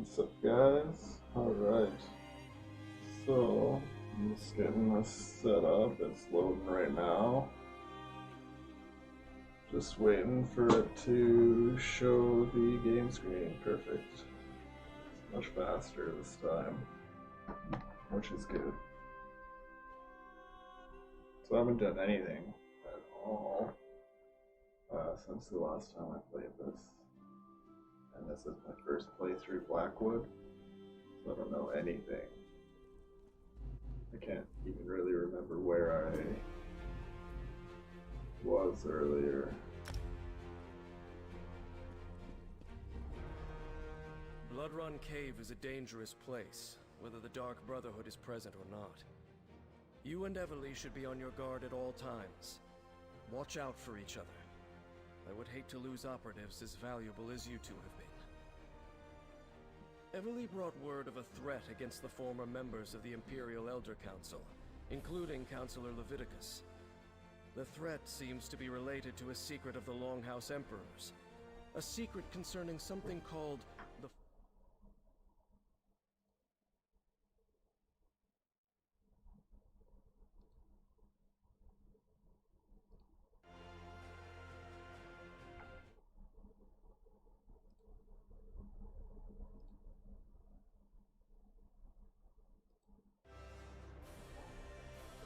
What's up, guys? Alright, so I'm just getting this set up. It's loading right now. Just waiting for it to show the game screen. Perfect. It's much faster this time, which is good. So I haven't done anything at all since the last time I played this. And this is my first playthrough Blackwood, so I don't know anything. I can't even really remember where I was earlier. Bloodrun Cave is a dangerous place, whether the Dark Brotherhood is present or not. You and Everly should be on your guard at all times. Watch out for each other. I would hate to lose operatives as valuable as you two have been. Everly brought word of a threat against the former members of the Imperial Elder Council, including Councillor Leviticus. The threat seems to be related to a secret of the Longhouse Emperors. A secret concerning something called the...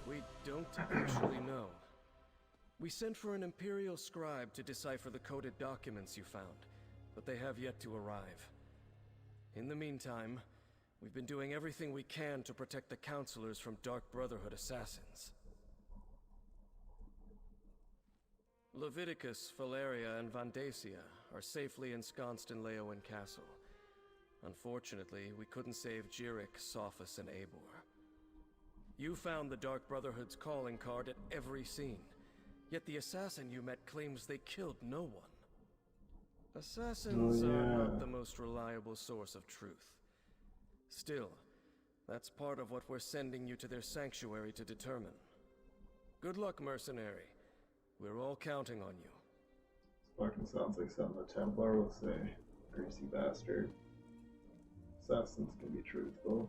We don't actually know. We sent for an Imperial scribe to decipher the coded documents you found, but they have yet to arrive. In the meantime, we've been doing everything we can to protect the Councilors from Dark Brotherhood assassins. Leviticus, Valeria, and Vandacia are safely ensconced in Leowen Castle. Unfortunately, we couldn't save Jirik, Sophus, and Eivor. You found the Dark Brotherhood's calling card at every scene, yet the assassin you met claims they killed no one. Assassins are not the most reliable source of truth. Still, that's part of what we're sending you to their sanctuary to determine. Good luck, mercenary. We're all counting on you. This fucking sounds like something the Templar would say. Greasy bastard. Assassins can be truthful.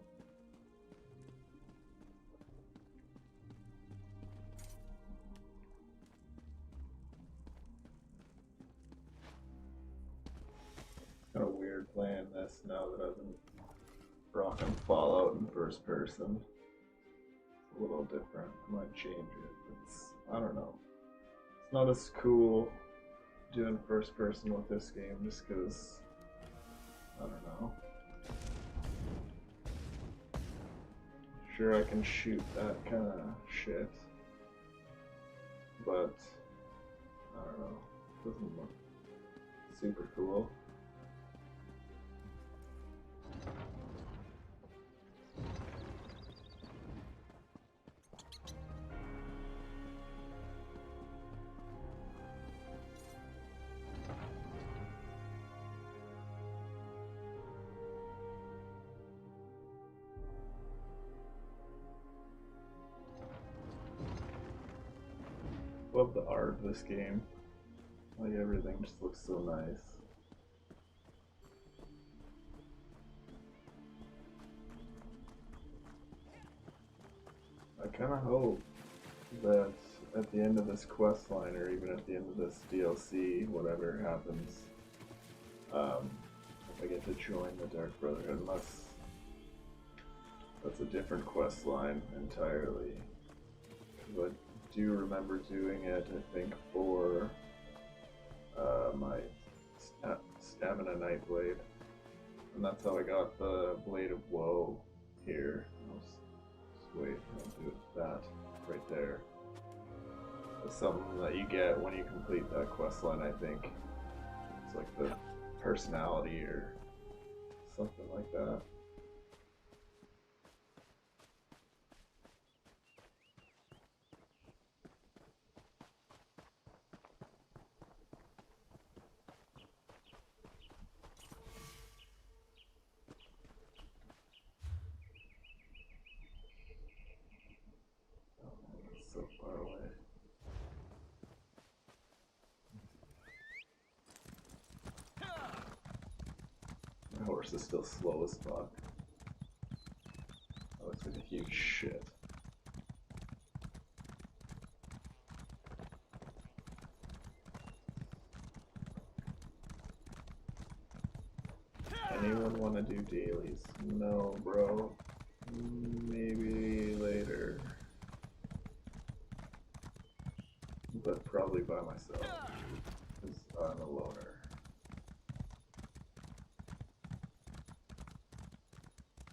Kind of weird playing this now that I've been rocking Fallout in first person. It's a little different. I might change it. I don't know. It's not as cool doing first person with this game just because, I don't know. Sure, I can shoot that kind of shit, but I don't know. It doesn't look super cool. Love the art of this game. Like everything just looks so nice. I kind of hope that at the end of this quest line, or even at the end of this DLC, whatever happens, if I get to join the Dark Brotherhood, unless that's a different quest line entirely. But I do remember doing it, I think, for my Stamina Nightblade. And that's how I got the Blade of Woe here. Just wait, I'll do that right there. It's something that you get when you complete that quest line, I think. It's like the personality or something like that. So far away. horse is still slow as fuck. That looks like a huge shit. Anyone want to do dailies? No, bro. Maybe later. But probably by myself. Because I'm a loner.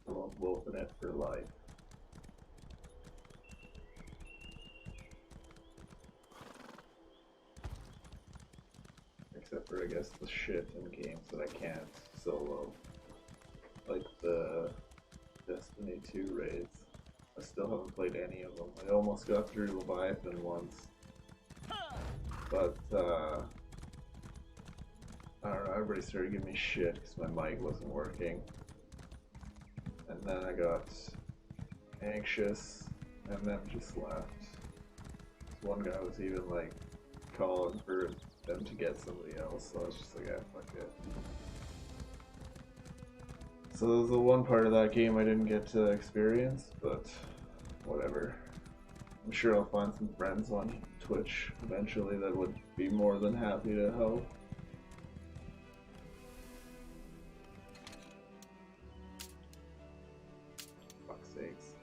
I won't wolf in it for life. Except for, I guess, the shit in games that I can't solo. Like the Destiny 2 raids. I still haven't played any of them. I almost got through Leviathan once. But, I don't know, everybody started giving me shit because my mic wasn't working. And then I got anxious, and then just left. This one guy was even like calling for them to get somebody else, so I was just like, yeah, fuck it. So there was the one part of that game I didn't get to experience, but whatever. I'm sure I'll find some friends on Twitch eventually that would be more than happy to help. Fuck's sakes.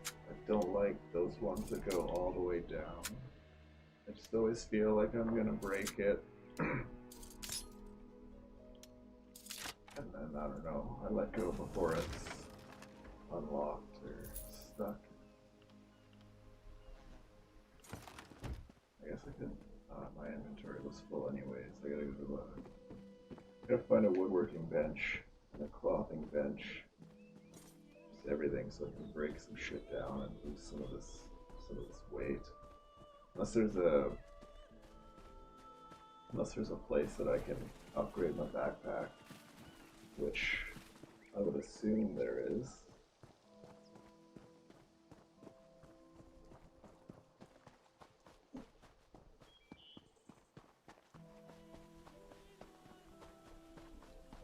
I don't like those ones that go all the way down. I just always feel like I'm gonna break it. And then, I don't know, I let go before it's unlocked or stuck. I guess I could, my inventory was full anyways, I gotta go to gotta find a woodworking bench and a clothing bench. Just everything so I can break some shit down and lose some of this weight. Unless there's a place that I can upgrade my backpack, which I would assume there is.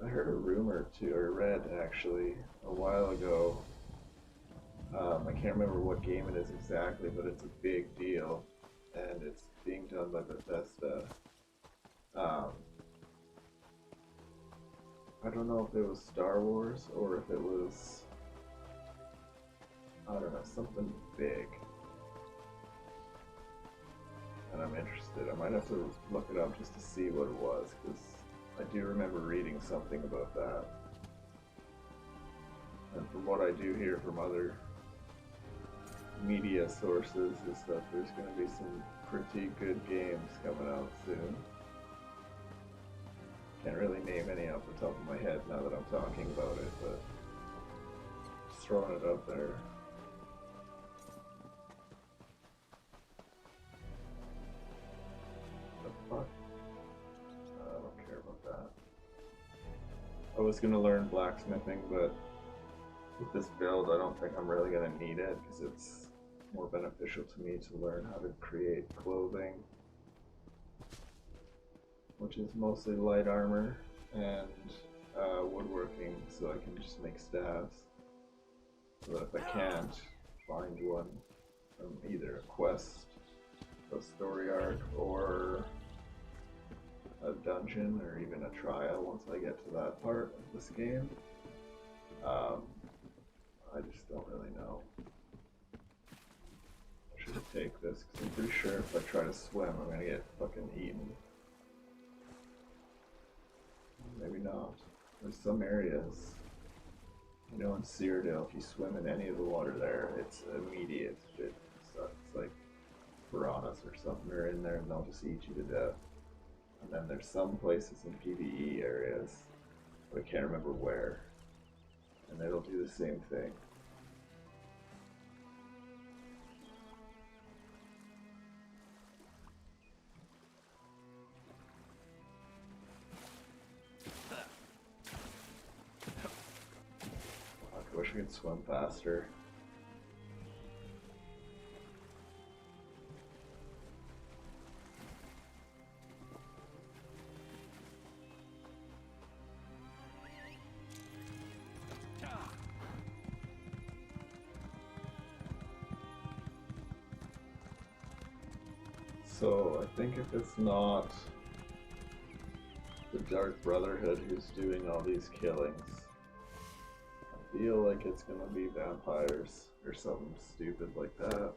I heard a rumor too, or read actually, a while ago. I can't remember what game it is exactly, but it's a big deal, and it's being done by Bethesda. I don't know if it was Star Wars or if it was, I don't know, something big. And I'm interested. I might have to look it up just to see what it was, because I do remember reading something about that. And from what I do hear from other media sources is that there's going to be some pretty good games coming out soon. Can't really name any off the top of my head now that I'm talking about it, but just throwing it out there. The fuck? I don't care about that. I was gonna learn blacksmithing, but with this build I don't think I'm really gonna need it because it's more beneficial to me to learn how to create clothing, which is mostly light armor, and woodworking, so I can just make staves. So that if I can't find one from either a quest, a story arc, or a dungeon, or even a trial once I get to that part of this game, I just don't really know. I should take this, because I'm pretty sure if I try to swim, I'm gonna get fucking eaten. Maybe not. There's some areas, you know, in Cyrodiil, if you swim in any of the water there, it's immediate shit. So it's like piranhas or something are in there and they'll just eat you to death. And then there's some places in PvE areas, but I can't remember where, and it'll do the same thing. I wish I could swim faster. So I think if it's not the Dark Brotherhood who's doing all these killings, I feel like it's gonna be vampires or something stupid like that.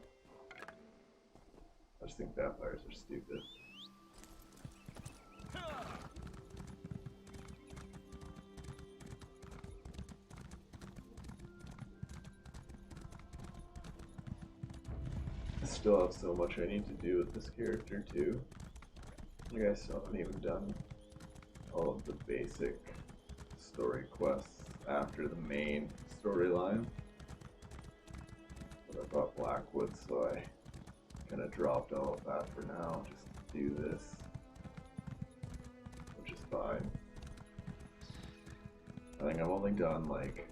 I just think vampires are stupid. I still have so much I need to do with this character too. Like I still haven't even done all of the basic story quests after the main storyline. But I bought Blackwood, so I kind of dropped all of that for now, just to do this, which is fine. I think I've only done like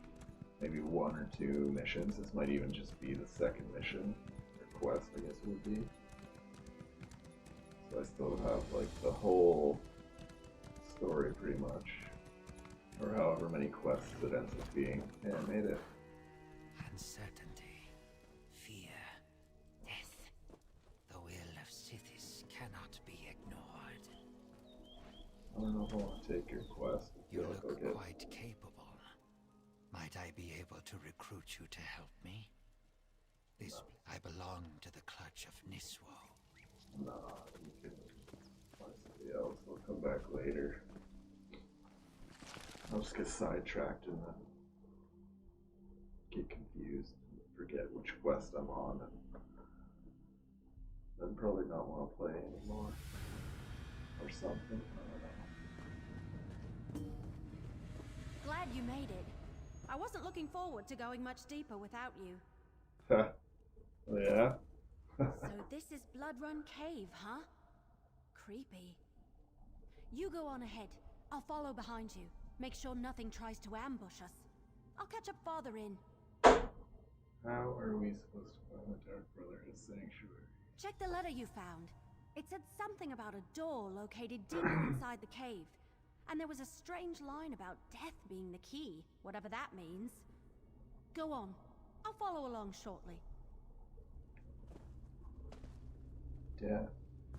maybe 1 or 2 missions. This might even just be the second mission, or quest I guess it would be. So I still have like the whole story pretty much, or however many quests it ends up being. Yeah, I made it. Uncertainty, fear, death. The will of Sithis cannot be ignored. I don't know if I want to take your quest. You look quite capable. Might I be able to recruit you to help me? I belong to the clutch of Niswo. Nah, you can find somebody else. I'll come back later. I'll just get sidetracked and then get confused and forget which quest I'm on, and then probably not want to play anymore or something. I don't know. Glad you made it. I wasn't looking forward to going much deeper without you. Oh yeah? So this is Blood Run Cave, huh? Creepy. You go on ahead. I'll follow behind you. Make sure nothing tries to ambush us. I'll catch up farther in. How are we supposed to find the Dark Brotherhood sanctuary? Check the letter you found. It said something about a door located deeper inside the cave. And there was a strange line about death being the key, whatever that means. Go on. I'll follow along shortly. Death,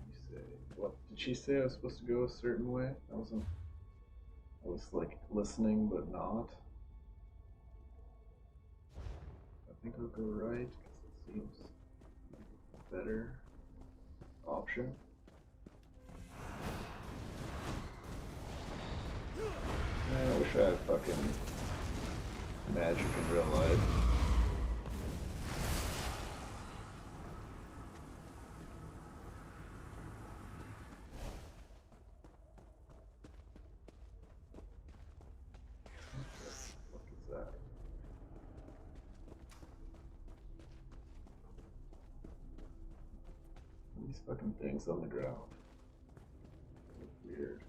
you say? What? Did she say I was supposed to go a certain way? I was like listening but not. I think I'll go right because it seems like a better option. I wish I had fucking magic in real life. What is that? These fucking things on the ground. Look weird.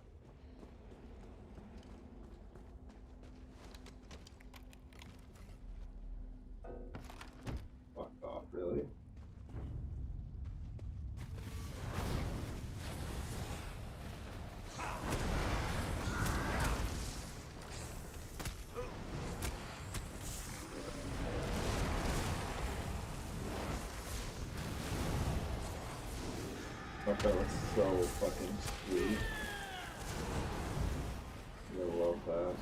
Fuck off, really? Fuck, that looks so fucking sweet. I love that.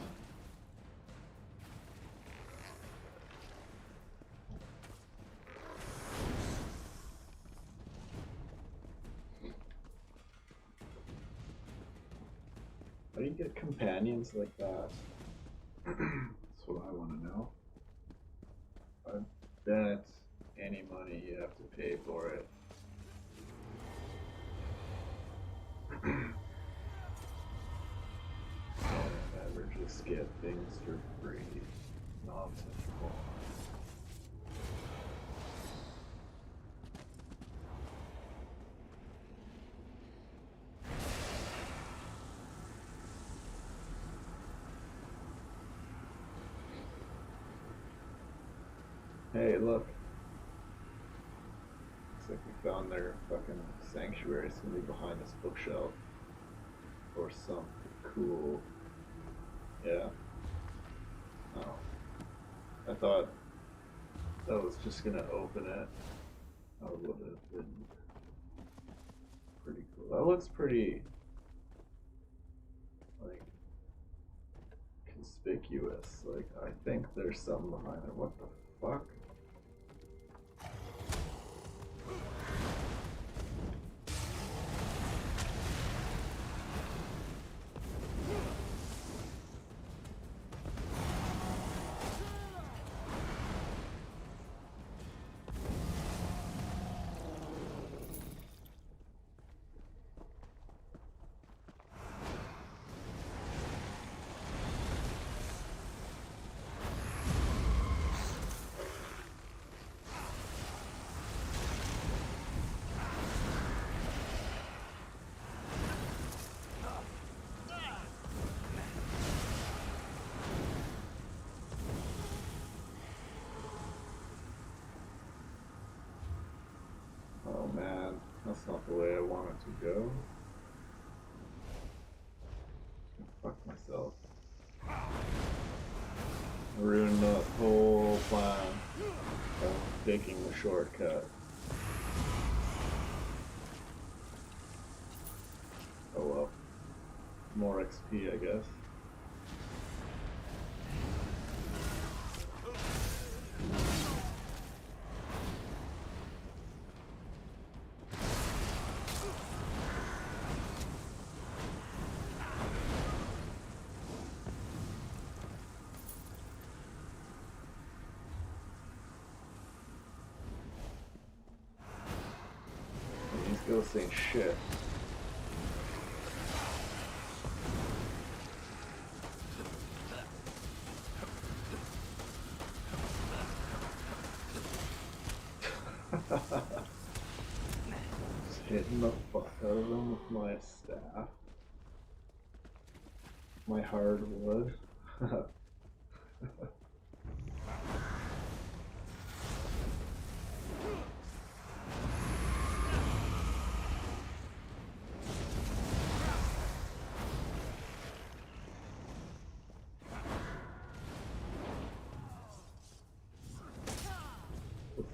How do you get companions like that? That's what I want to know. I bet any money you have to pay for it. Never just get things for free. Nonsense. Hey, look. Looks like we found their fucking sanctuary. It's gonna be behind this bookshelf. Or some cool. Yeah. Oh. I thought that was just gonna open it. I would have been That looks pretty, like, conspicuous. Like, I think there's something behind it. What the fuck? Oh man, that's not the way I want it to go. Fuck myself. I ruined the whole plan of taking the shortcut. Oh well. More XP, I guess. These ghosts ain't shit. Just hitting the fuck out of them with my staff. My hardwood.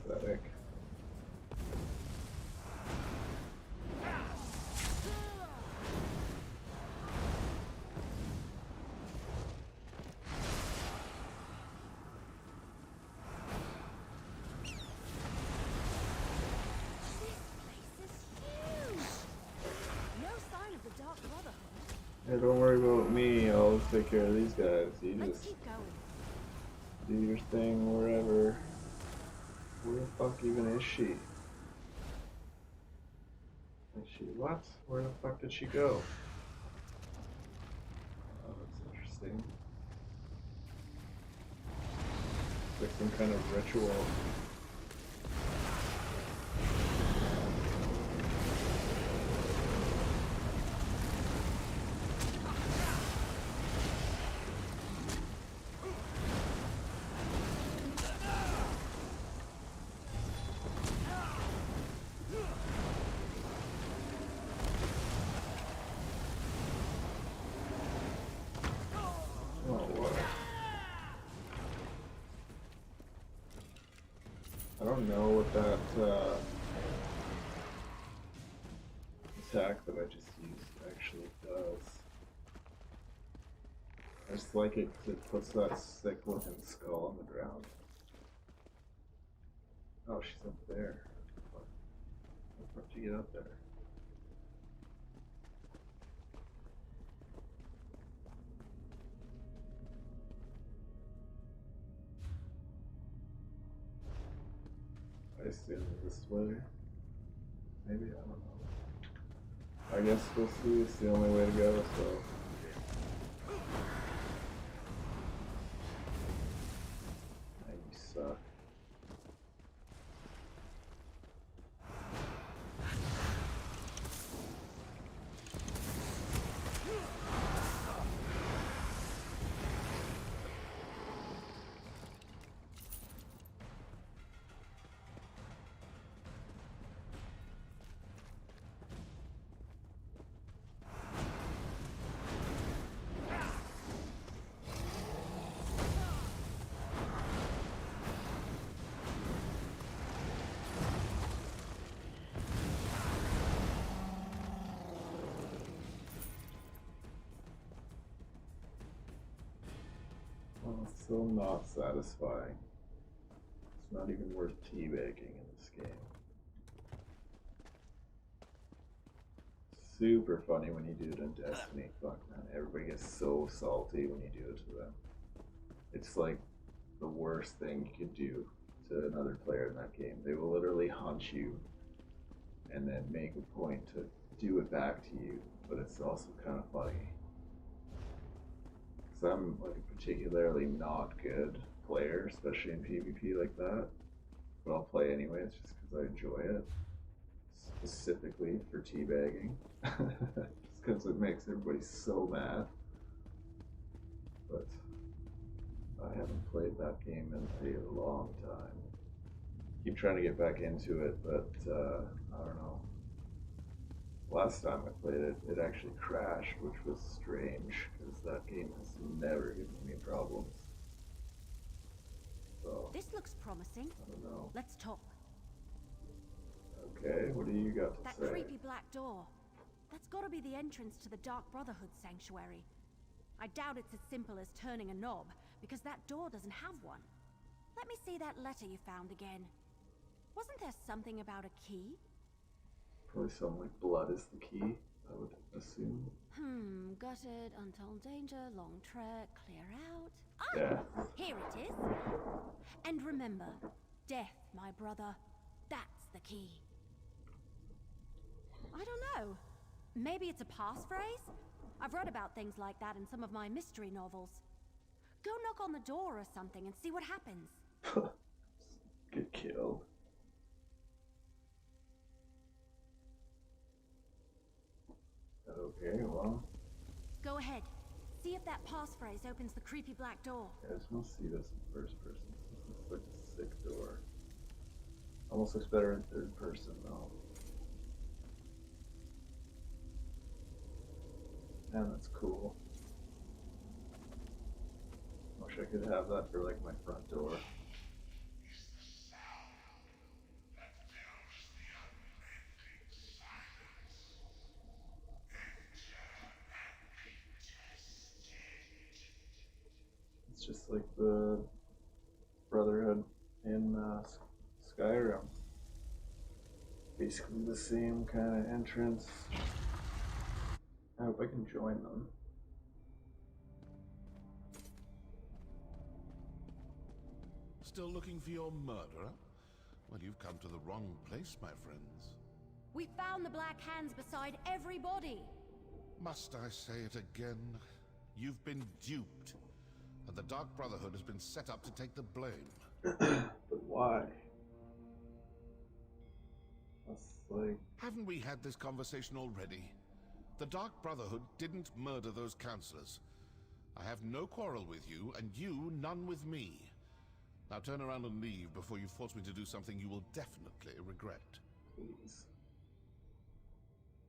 Pathetic. Hey, don't worry about me, I'll take care of these guys. You Let's just keep going. do your thing wherever. Where the fuck even is she? Is she what? Where the fuck did she go? Oh, that's interesting. It's like some kind of ritual. I don't know what that attack that I just used actually does. I just like it because it puts that sick looking skull on the ground. Oh, she's up there. How the fuck did you get up there? I assume this way. Maybe, I don't know. I guess we'll see. It's the only way to go, so. You suck. It's so not satisfying. It's not even worth teabagging in this game. Super funny when you do it in Destiny. Fuck man, everybody gets so salty when you do it to them. It's like the worst thing you could do to another player in that game. They will literally hunt you and then make a point to do it back to you, but it's also kind of funny. Because I'm like a particularly not good player, especially in PvP like that, but I'll play anyways just because I enjoy it. Specifically for teabagging. Just because it makes everybody so mad. But I haven't played that game in a long time. Keep trying to get back into it, but I don't know. Last time I played it, it actually crashed, which was strange, because that game has never given me problems. So, This looks promising. I don't know. Let's talk. Okay, what do you got to That say? creepy black door. That's gotta be the entrance to the Dark Brotherhood sanctuary. I doubt it's as simple as turning a knob, because that door doesn't have one. Let me see that letter you found again. Wasn't there something about a key? Probably something like blood is the key, I would assume. Gutted, untold danger, long trek, clear out. Yeah. Here it is. And remember, death, my brother. That's the key. I don't know. Maybe it's a passphrase? I've read about things like that in some of my mystery novels. Go knock on the door or something and see what happens. Get killed. Okay, well. Go ahead. See if that passphrase opens the creepy black door. I just want to see this in first person. This looks like a sick door. Almost looks better in third person though. Man, that's cool. Wish I could have that for like my front door. It's just like the Brotherhood in Skyrim. Basically the same kind of entrance. I hope I can join them. Still looking for your murderer? Well, you've come to the wrong place, my friends. We found the black hands beside every body. Must I say it again? You've been duped. And the Dark Brotherhood has been set up to take the blame. But why? That's like... Haven't we had this conversation already? The Dark Brotherhood didn't murder those counselors. I have no quarrel with you, and you none with me. Now turn around and leave before you force me to do something you will definitely regret. Please.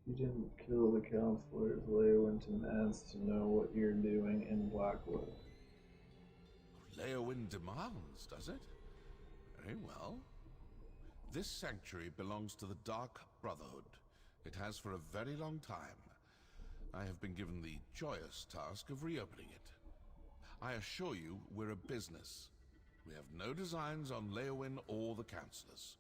You didn't kill the counselors. Leowyn demands to know what you're doing in Blackwood. Leowyn demands, does it? Very well. This sanctuary belongs to the Dark Brotherhood. It has for a very long time. I have been given the joyous task of reopening it. I assure you, we're a business. We have no designs on Leowyn or the counselors.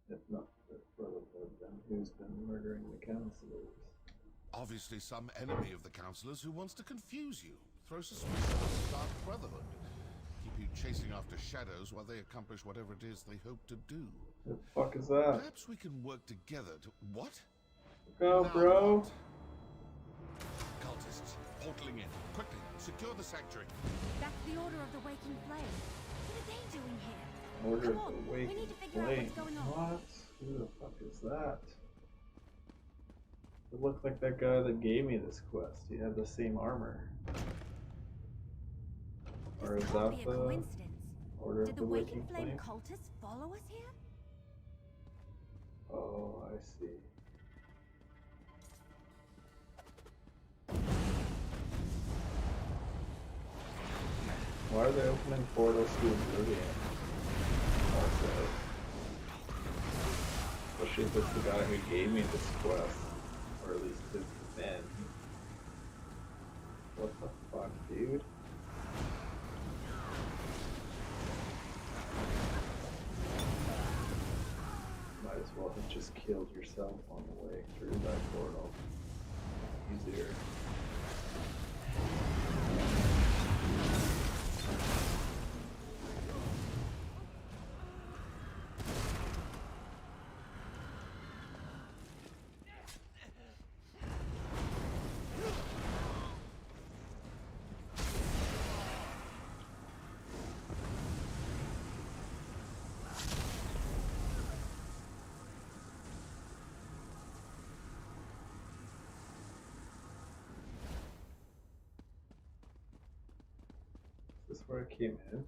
If not the Brotherhood, then who's been murdering the counselors? Obviously some enemy of the counselors who wants to confuse you, throw suspicion on the Dark Brotherhood, keep you chasing after shadows while they accomplish whatever it is they hope to do. The fuck is that? Perhaps we can work together to... What? Go, Now bro! what? Cultists, portaling in. Quickly, secure the sanctuary. That's the Order of the Waking Flame. What are they doing here? Order Come of on, the we Waking need to figure out Flame. what's going on. What? Who the fuck is that? It looked like that guy that gave me this quest. He had the same armor. Or is This that can't be a the coincidence. Order Did of the the Waking Waking Flame Flame? cultists follow us here? Oh, I see. Why are they opening portals to Oblivion? Also, especially if it's the guy who gave me this quest, or at least his men. What the fuck, dude? getting through that portal easier. Is this where I came in?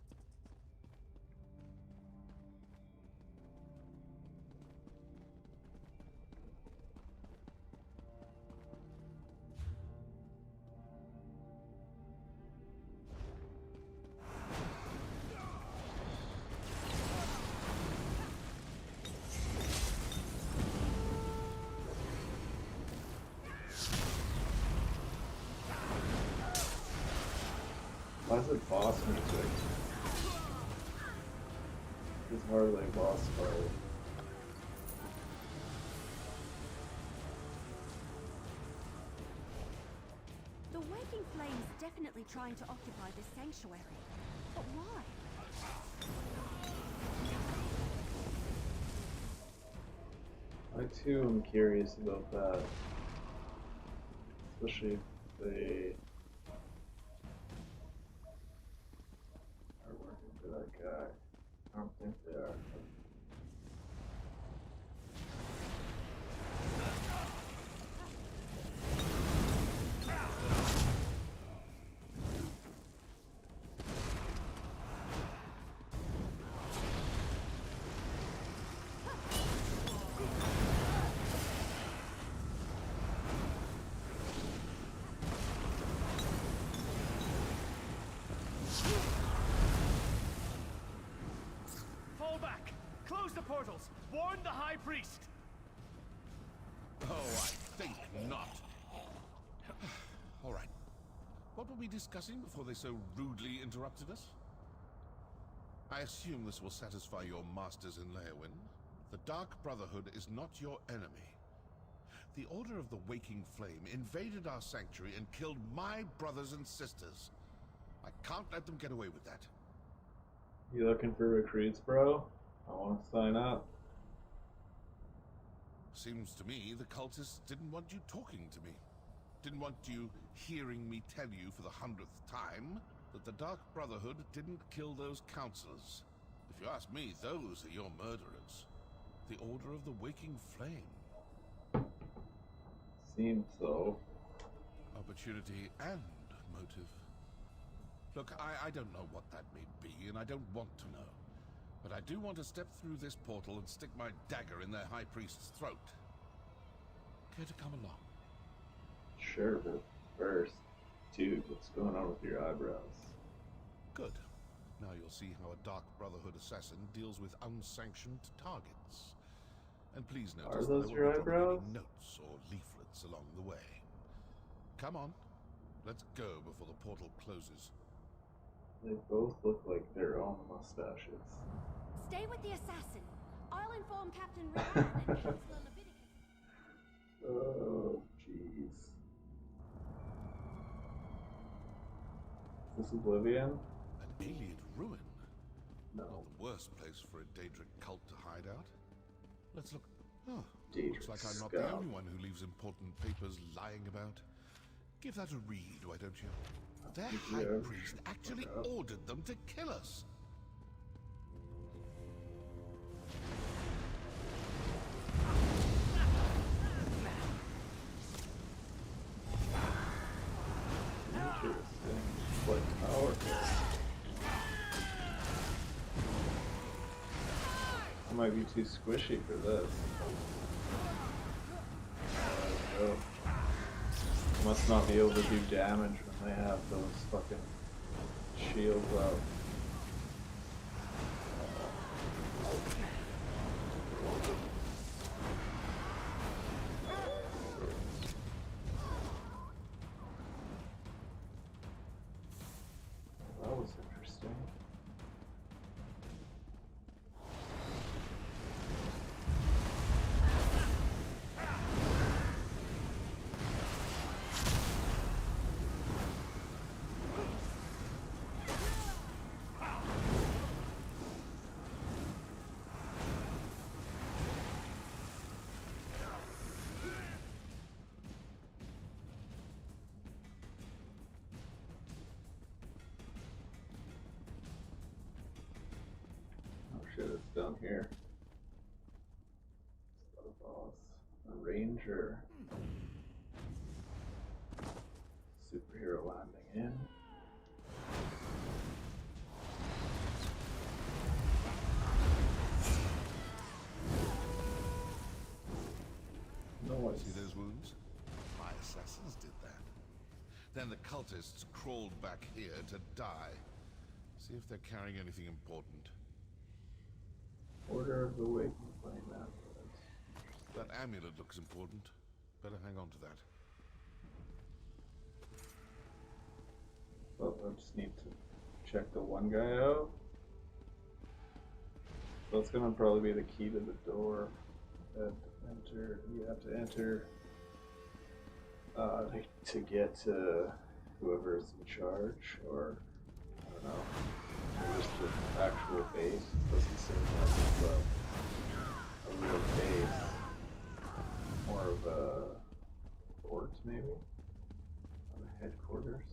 Why is it boss music? It's hardly a boss fight. The waking flame's definitely trying to occupy this sanctuary. But why? I too am curious about that. Especially if they are working for that guy. I don't think they are. Fall back! Close the portals! Warn the High Priest! Oh, I think not. All right. What were we discussing before they so rudely interrupted us? I assume this will satisfy your masters in Leowyn. The Dark Brotherhood is not your enemy. The Order of the Waking Flame invaded our sanctuary and killed my brothers and sisters. I can't let them get away with that. You looking for recruits, bro? I want to sign up. Seems to me the cultists didn't want you talking to me. Didn't want you hearing me tell you for the 100th time that the Dark Brotherhood didn't kill those counselors. If you ask me, those are your murderers. The Order of the Waking Flame. Seems so. Opportunity and motive. Look, I don't know what that may be, and I don't want to know. But I do want to step through this portal and stick my dagger in their High Priest's throat. Care to come along? Sure, but first, dude, what's going on with your eyebrows? Good. Now you'll see how a Dark Brotherhood assassin deals with unsanctioned targets. And please notice Are that those there your will be probably eyebrows? notes or leaflets along the way. Come on. Let's go before the portal closes. They both look like their own mustaches. Stay with the assassin. I'll inform Captain Rian and Chancellor Leviticus. Oh, jeez. Is this Oblivion? An alien ruin. No. Not the worst place for a Daedric cult to hide out. Let's look. Oh, Daedric looks like I'm not the scum. only one who leaves important papers lying about. Give that a read, why don't you? Their High Yeah. Priest actually Okay. ordered them to kill us. Interesting. Quite powerful. I might be too squishy for this. Let's go. I must not be able to do damage when they have those fucking shields up. That was interesting. it's down here. It's not a boss. A ranger. Superhero landing in. Noise. See those wounds? My assassins did that. Then the cultists crawled back here to die. See if they're carrying anything important. Order of the Waking Flame amulet. That amulet looks important. Better hang on to that. Well, I just need to check the one guy out. So it's gonna probably be the key to the door. That enter. You have to enter to get whoever's in charge, or I don't know. Where's the actual base? Doesn't seem like it's a real base. More of a fort, maybe? Or a headquarters.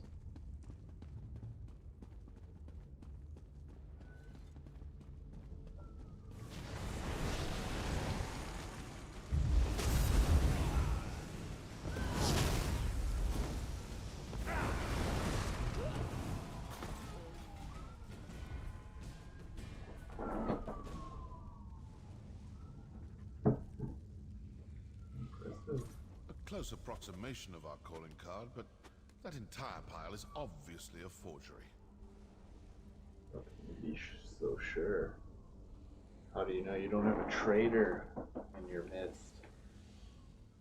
A close approximation of our calling card, but that entire pile is obviously a forgery. How can you be so sure? How do you know you don't have a traitor in your midst?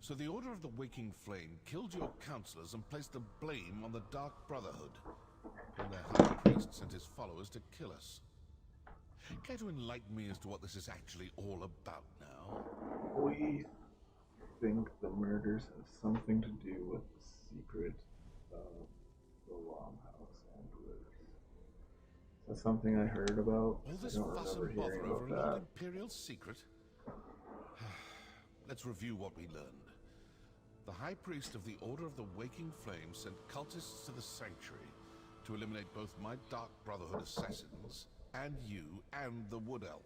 So the Order of the Waking Flame killed your counselors and placed the blame on the Dark Brotherhood. And their high priest sent his followers to kill us. Care to enlighten me as to what this is actually all about now? We think the murders have something to do with the secret of the Longhouse Emperors. Is that something I heard about? All this I don't fuss remember and bother hearing over about an that. old Imperial secret? Let's review what we learned. The High Priest of the Order of the Waking Flame sent cultists to the Sanctuary to eliminate both my Dark Brotherhood assassins and you and the Wood Elf.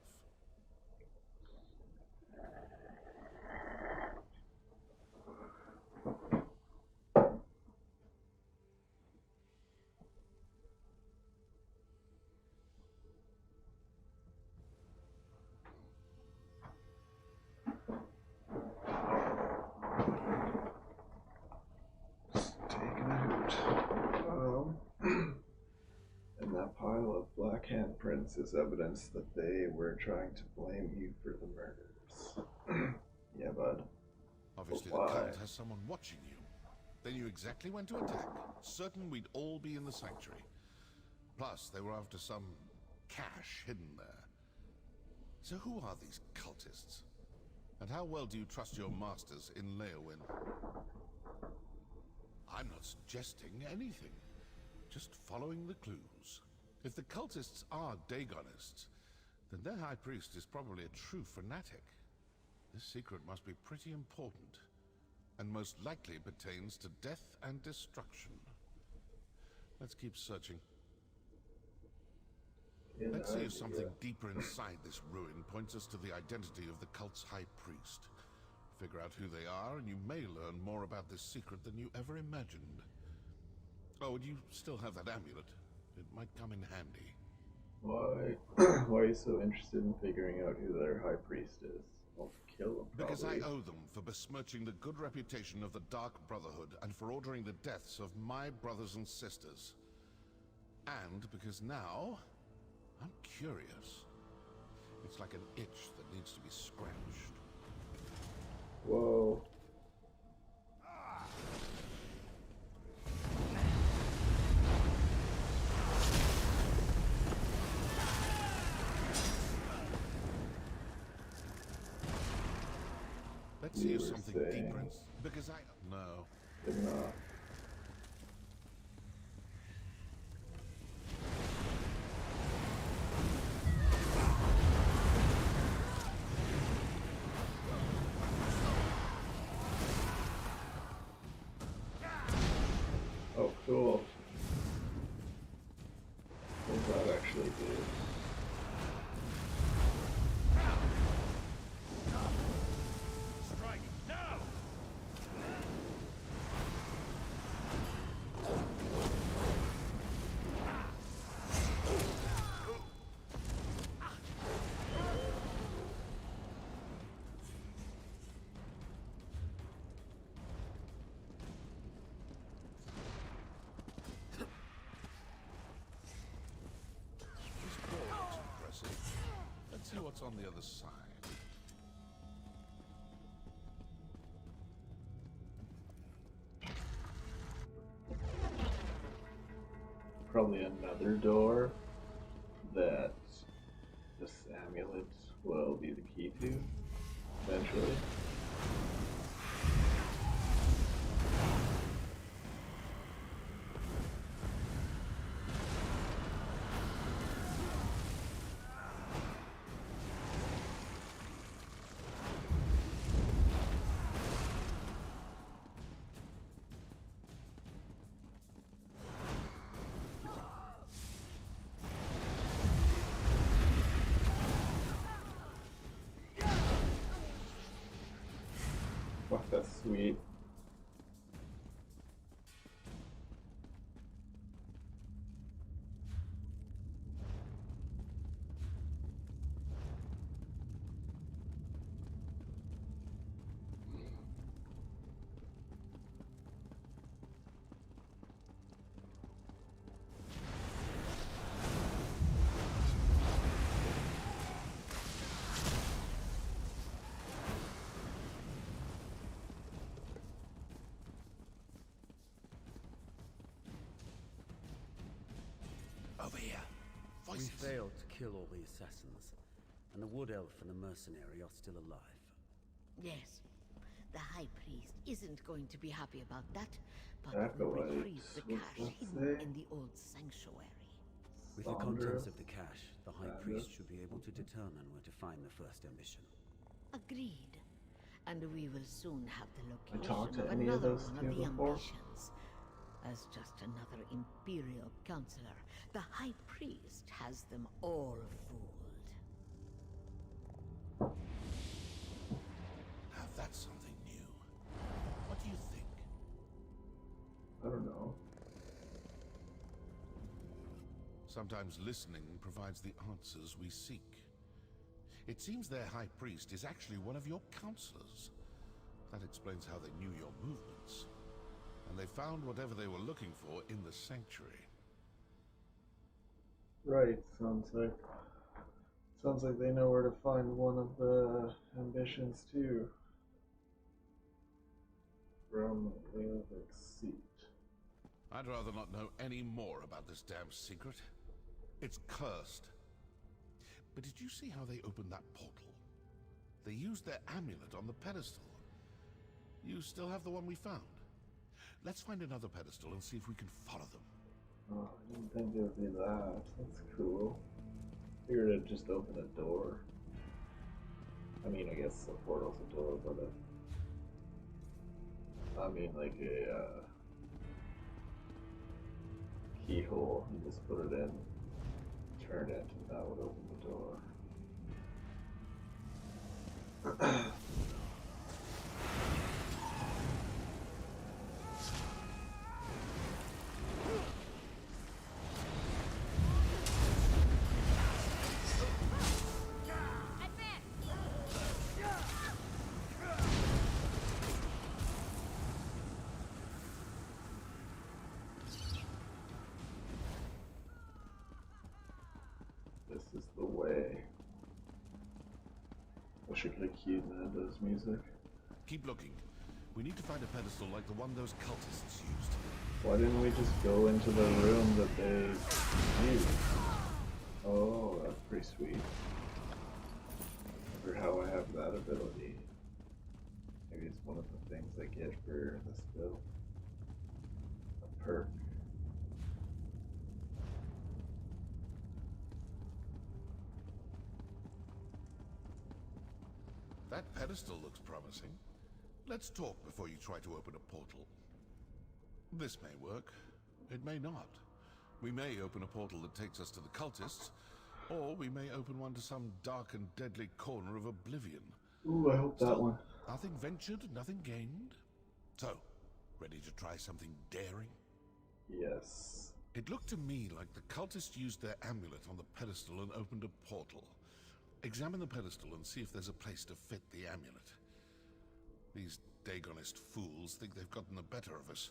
And that pile of black handprints is evidence that they were trying to blame you for the murders. Yeah, bud. Obviously But the why? cult has someone watching you. They knew exactly when to attack, certain we'd all be in the Sanctuary. Plus, they were after some cache hidden there. So who are these cultists? And how well do you trust your masters in Leowin? I'm not suggesting anything. Just following the clues. If the cultists are Dagonists, then their high priest is probably a true fanatic. This secret must be pretty important, and most likely pertains to death and destruction. Let's keep searching. Let's see if something deeper inside this ruin points us to the identity of the cult's high priest. Figure out who they are, and you may learn more about this secret than you ever imagined. Oh, and you still have that amulet. It might come in handy. Why are you so interested in figuring out who their high priest is? Well, kill them, probably. Because I owe them for besmirching the good reputation of the Dark Brotherhood and for ordering the deaths of my brothers and sisters. And because now, I'm curious. It's like an itch that needs to be scratched. Whoa. Let's see You if were something saying- deeper because I... No. Good enough. Oh, cool. What does that actually do? on the other side. Probably another door that this amulet will be the key to eventually. Fuck, that's sweet. Over here. We Voices. failed to kill all the assassins, and the wood elf and the mercenary are still alive. Yes. The High Priest isn't going to be happy about that, but Acolyte. we retrieved the What's cache that hidden say? in the old sanctuary. With the Sandra? contents of the cache, the High Sandra? Priest should be able to determine where to find the first ambition. Agreed. And we will soon have the talked location to of any of another those one two of the before? ambitions. As just another Imperial counselor, the High Priest has them all fooled. Now that's something new. What do you think? I don't know. Sometimes listening provides the answers we seek. It seems their high priest is actually one of your counselors. That explains how they knew your movements. And they found whatever they were looking for in the sanctuary. Right, sounds like they know where to find one of the ambitions too. From Leovic's seat. I'd rather not know any more about this damn secret. It's cursed. But did you see how they opened that portal? They used their amulet on the pedestal. You still have the one we found. Let's find another pedestal and see if we can follow them. Oh, I didn't think it would be that. That's cool. Figured it'd just open a door. I mean, I guess a portal's a door, but I mean like a keyhole. You just put it in, turn it, and that would open the door. This is the way. Wish I could have cued Nando's music. Keep looking. We need to find a pedestal like the one those cultists used. Why didn't we just go into the room that they used? Oh, that's pretty sweet. Wonder how I have that ability. Maybe it's one of the things I get for this build. A perk. That pedestal looks promising. Let's talk before you try to open a portal. This may work. It may not. We may open a portal that takes us to the cultists, or we may open one to some dark and deadly corner of Oblivion. Ooh, I hope that Still, one. nothing ventured, nothing gained. So, ready to try something daring? Yes. It looked to me like the cultists used their amulet on the pedestal and opened a portal. Examine the pedestal and see if there's a place to fit the amulet. These Dagonist fools think they've gotten the better of us.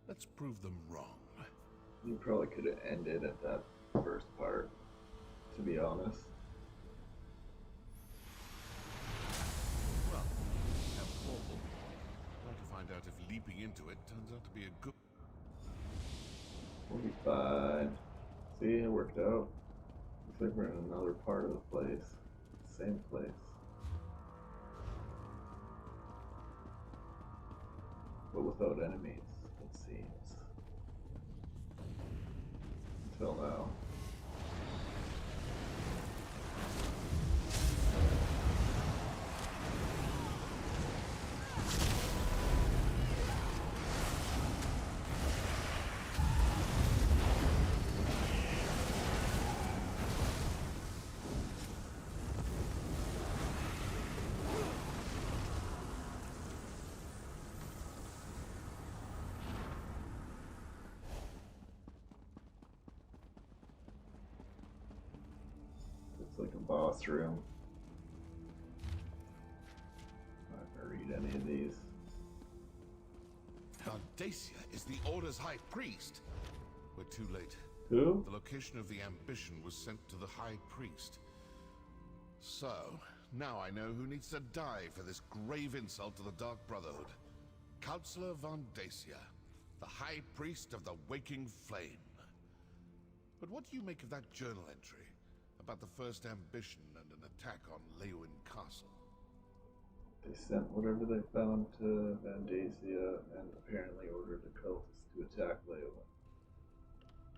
Let's prove them wrong. You probably could have ended at that first part, to be honest. out if leaping into it turns out to be a good... We'll be fine. See, it worked out. Looks like we're in another part of the place. Same place. But without enemies, it seems. Until now. It's like a boss room. I'm not gonna read any of these. Vandacia is the Order's High Priest! We're too late. Who? The location of the ambition was sent to the High Priest. So, now I know who needs to die for this grave insult to the Dark Brotherhood. Counselor Vandacia, the High Priest of the Waking Flame. But what do you make of that journal entry about the first ambition and an attack on Leeuwin Castle? They sent whatever they found to Vandacia and apparently ordered the cultists to attack Leeuwin.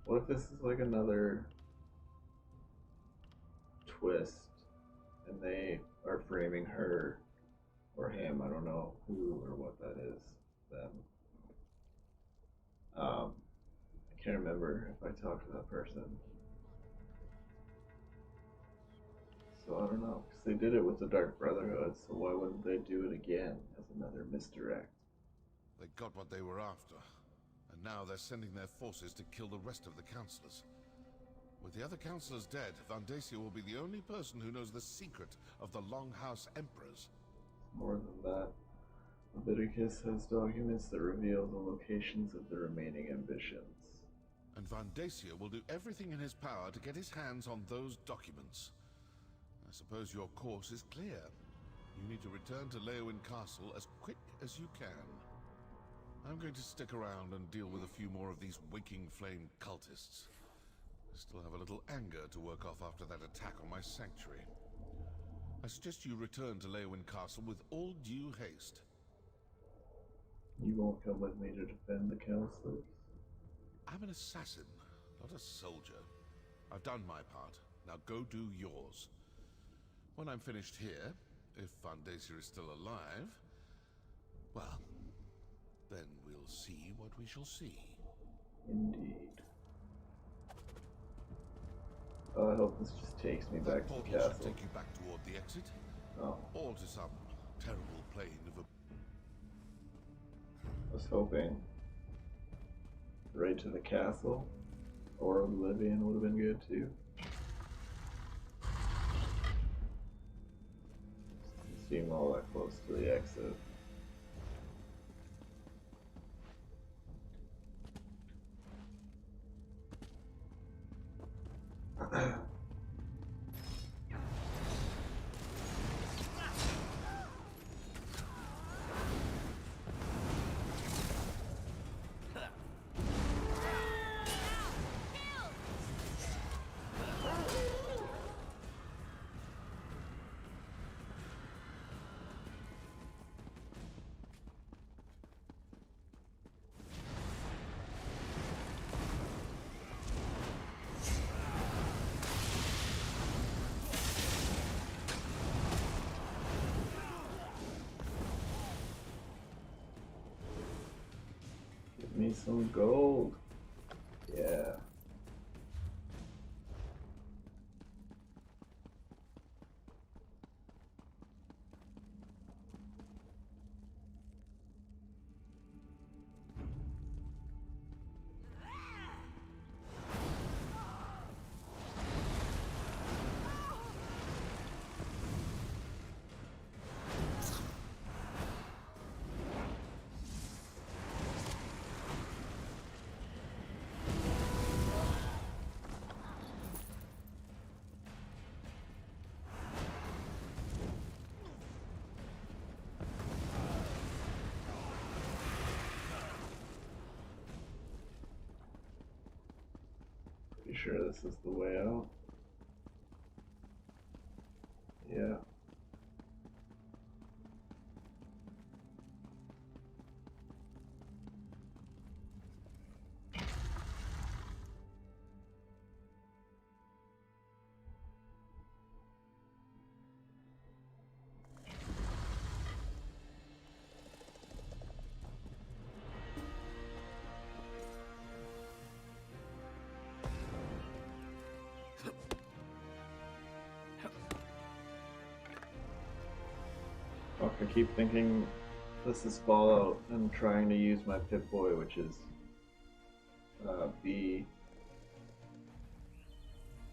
What if this is like another twist and they are framing her or him, I don't know who or what that is, them. I can't remember if I talked to that person. So I don't know, because they did it with the Dark Brotherhood, so why wouldn't they do it again as another misdirect? They got what they were after, and now they're sending their forces to kill the rest of the councillors. With the other councillors dead, Vandacia will be the only person who knows the secret of the Longhouse Emperors. More than that, Leviticus has documents that reveal the locations of the remaining ambitions. And Vandacia will do everything in his power to get his hands on those documents. I suppose your course is clear. You need to return to Leeuwin Castle as quick as you can. I'm going to stick around and deal with a few more of these Waking Flame cultists. I still have a little anger to work off after that attack on my sanctuary. I suggest you return to Leeuwin Castle with all due haste. You won't come with me to defend the councillors? I'm an assassin, not a soldier. I've done my part. Now go do yours. When I'm finished here, if Vandacia is still alive, well, then we'll see what we shall see. Indeed. I hope this just takes me back to the Portal should castle. take you back toward the exit, Oh, or to some terrible plane of a... I was hoping right to the castle, or Oblivion would have been good too. Doesn't seem all that close to the exit. Give me some gold. Yeah. sure this is the way out. Yeah. Fuck, I keep thinking this is Fallout and trying to use my Pip-Boy, which is B.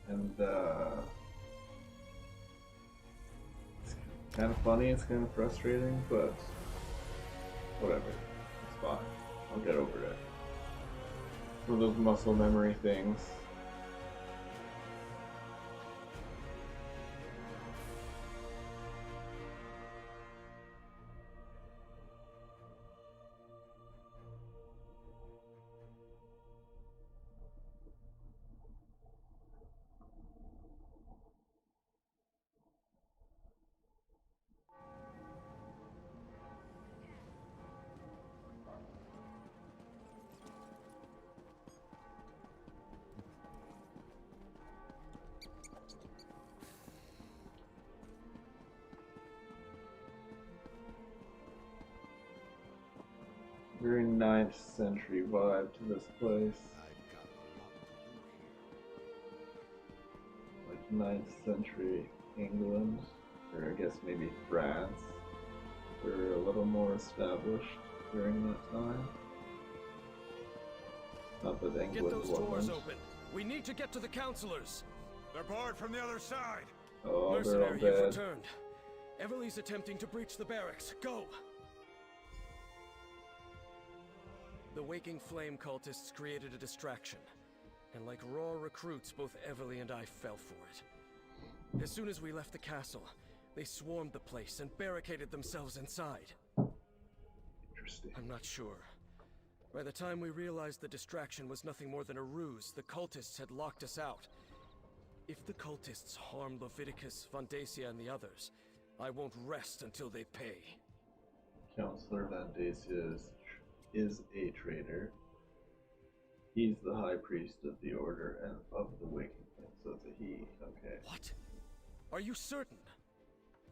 And it's kind of funny, it's kind of frustrating, but whatever. It's fine. I'll get over it. One of those muscle memory things. Very 9th century vibe to this place. Like 9th century England, or I guess maybe France. They're a little more established during that time. Not that England Get those doors wasn't. open. We need to get to the counselors. They're barred from the other side. Oh, they're all Mercenary, you've dead. returned. Everly's attempting to breach the barracks. Go! The Waking Flame cultists created a distraction, and like raw recruits, both Everly and I fell for it. As soon as we left the castle, they swarmed the place and barricaded themselves inside. Interesting. I'm not sure. By the time we realized the distraction was nothing more than a ruse, the cultists had locked us out. If the cultists harm Leviticus, Vandacia, and the others, I won't rest until they pay. Counselor Vandacia is a traitor. He's the high priest of the order and of the Waking Flame, so it's a he. Okay. What? Are you certain?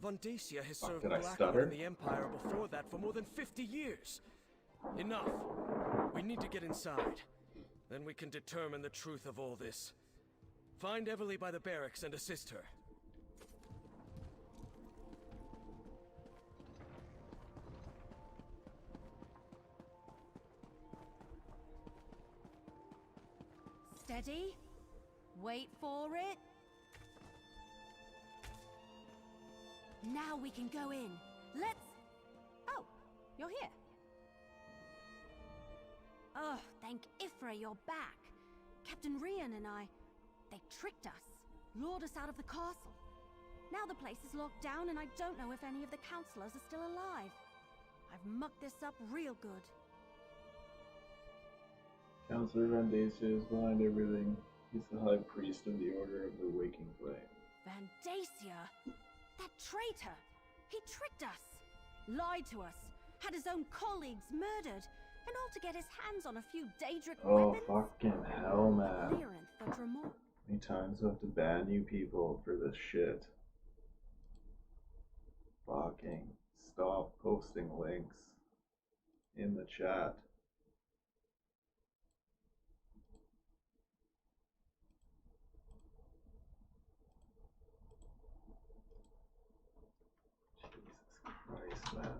Vandacia has Fuck, served did I Blackwood stutter? in the Empire before that for more than 50 years. Enough. We need to get inside. Then we can determine the truth of all this. Find Everly by the barracks and assist her. Steady. Wait for it. Now we can go in. Let's... Oh, you're here. Oh, thank Ifra you're back. Captain Rian and I... They tricked us. Lured us out of the castle. Now the place is locked down and I don't know if any of the counselors are still alive. I've mucked this up real good. Counselor Vandacia is behind everything. He's the high priest of the order of the Waking Flame. Vandacia? That traitor! He tricked us! Lied to us! Had his own colleagues murdered! And all to get his hands on a few Daedric Oh, weapons? fucking hell, man. Lyranth for Dramor. How many times do I have to ban you people for this shit? Fucking stop posting links in the chat. Jesus Christ, man.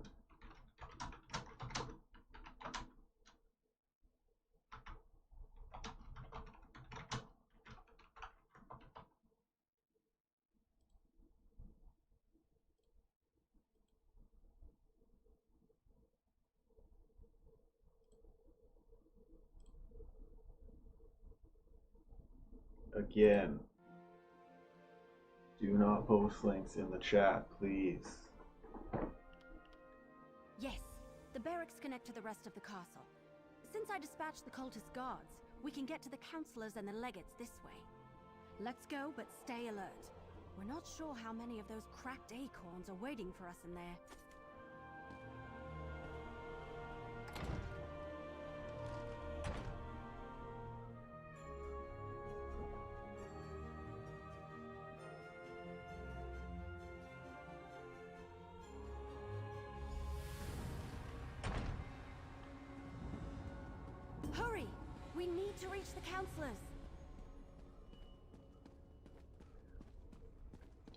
Again, do not post links in the chat, please. Yes, the barracks connect to the rest of the castle. Since I dispatched the cultist guards, We can get to the counselors and the legates this way. Let's go, but stay alert. We're not sure how many of those cracked acorns are waiting for us in there. Hurry! We need to reach the counselors!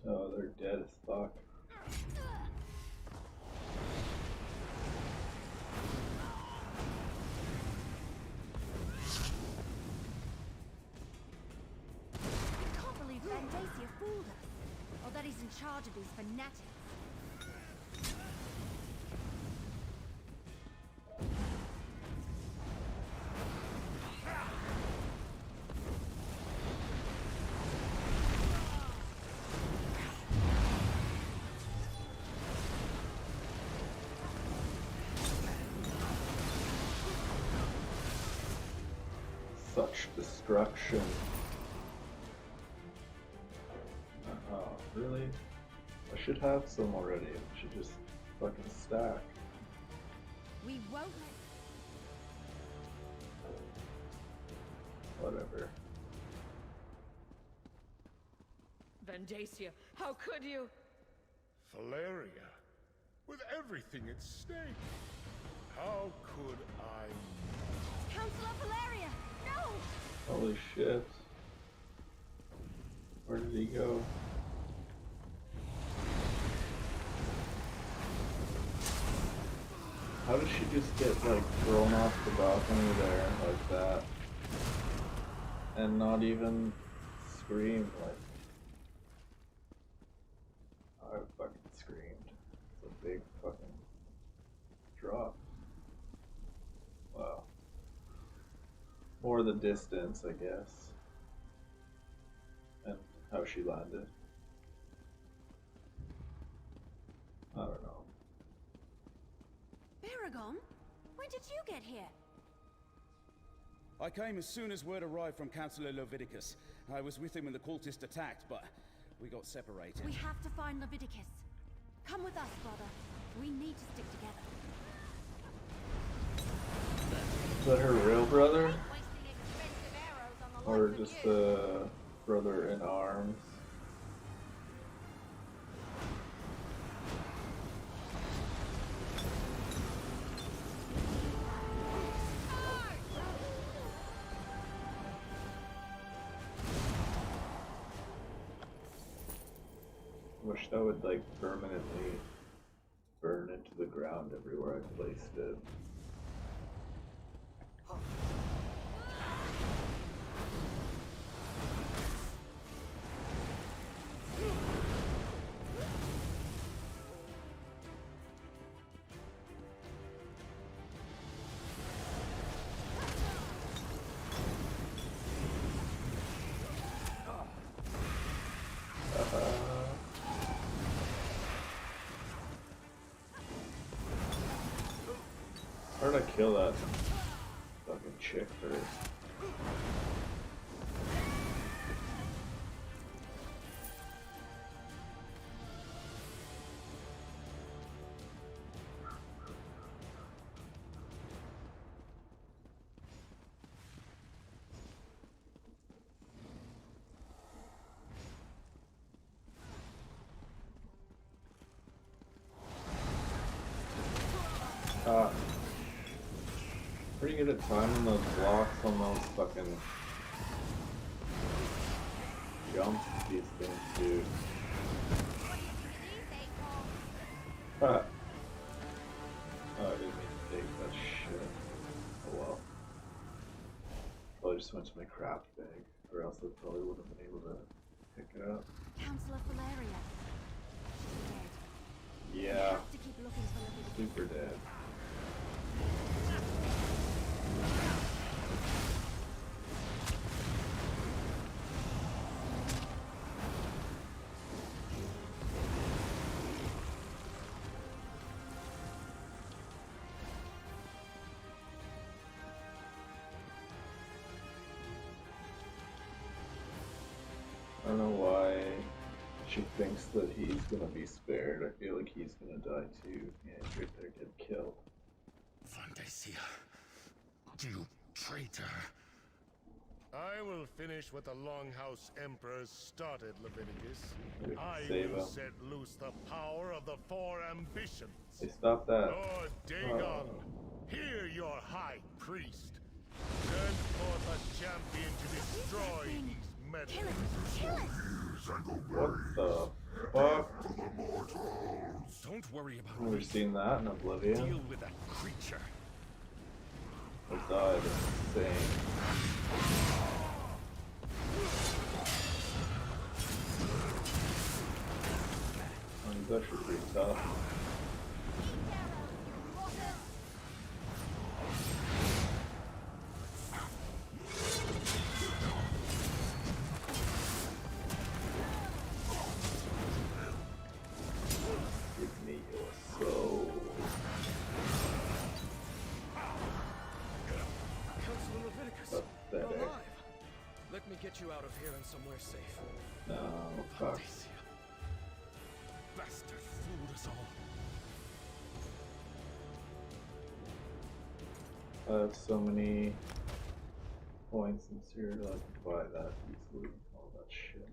Oh, they're dead as fuck. I can't believe Vandacia fooled us. Or that he's in charge of these fanatics. Such destruction. Really? I should have some already. I should just fucking stack. We won't let... Whatever. Vandacia, how could you? Valeria, with everything at stake, how could I? Counselor Valeria! No! Holy shit. Where did he go? How did she just get like thrown off the balcony there like that? And not even scream like I fucking screamed. It's a big fucking drop. Wow. Or the distance, I guess. And how she landed. I don't know. Baragon? When did you get here? I came as soon as word arrived from Councillor Leviticus. I was with him when the cultists attacked, but we got separated. We have to find Leviticus. Come with us, brother. We need to stick together. Is that her real brother? Wasting expensive arrows on the Or likes of just you. a brother in arms? Wish that would like permanently burn into the ground everywhere I placed it. How did I kill that fucking chick first? Pretty good at timing those blocks on those fucking jumps these things do. Ah. Oh, I didn't mean to take that shit. Oh well. Probably just went to my craft bag, or else I probably would have been able to pick it up. Counselor Valeria. She's dead. Yeah, We have to keep looking for Leviticus. super dead. don't know why she thinks that he's gonna be spared. I feel like he's gonna die too. Yeah, he's right there getting killed. Vandacia, you traitor. I will finish what the Longhouse Emperors started, Leviticus. I Save will him. set loose the power of the four ambitions. Hey, stop that. Lord Dagon, hear your high priest. Send forth a champion to destroy these meddlers. Kill it! Kill it! What the fuck? Don't worry about I've never seen that in Oblivion. Deal with that creature. I died. It's insane. Oh, he's actually pretty tough. Give me your soul. Councilor Leviticus, you're alive. Let me get you out of here and somewhere safe. No, fuck. Vandacia. Bastard fooled us all. I have so many points in Syria, I can buy that easily. All that shit.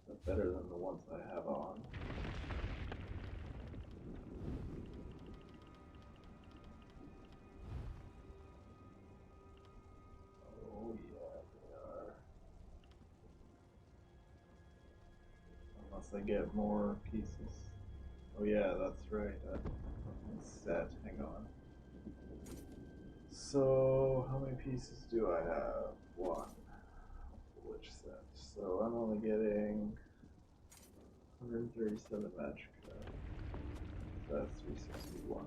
That's better than the ones I have on. Oh yeah, they are. Unless I get more pieces. Oh yeah, that's right. Set. Hang on. So, how many pieces do I have? One. Which set? So, I'm only getting 137 magic. That's 361.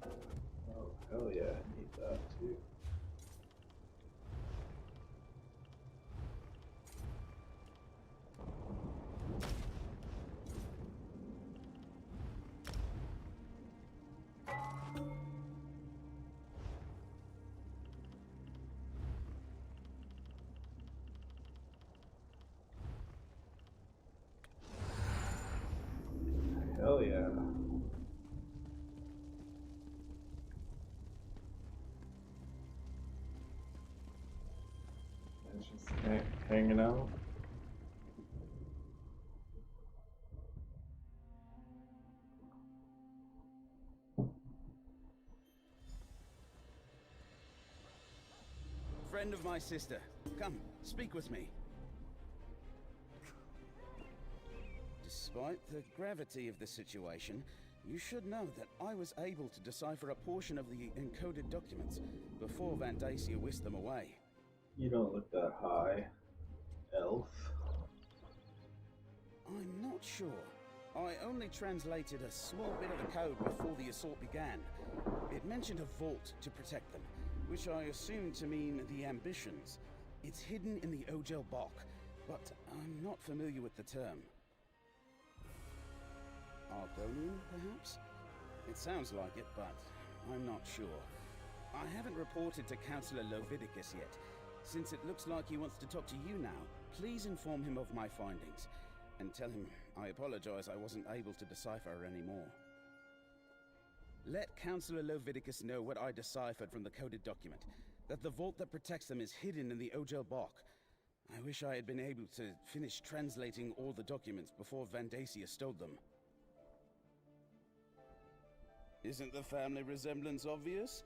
Oh, hell yeah, I need that too. Hell yeah. And just hanging out. Friend of my sister, come, speak with me. Despite the gravity of the situation, you should know that I was able to decipher a portion of the encoded documents before Vandacia whisked them away. You don't look that high, elf. I'm not sure. I only translated a small bit of the code before the assault began. It mentioned a vault to protect them, which I assumed to mean the ambitions. It's hidden in the Ogel Bok, but I'm not familiar with the term. Argonian, perhaps? It sounds like it, but I'm not sure. I haven't reported to Councillor Leviticus yet. Since it looks like he wants to talk to you now, please inform him of my findings. And tell him I apologize I wasn't able to decipher anymore. Let Councillor Leviticus know what I deciphered from the coded document. That the vault that protects them is hidden in the Ogel Bok. I wish I had been able to finish translating all the documents before Vandacia stole them. Isn't the family resemblance obvious?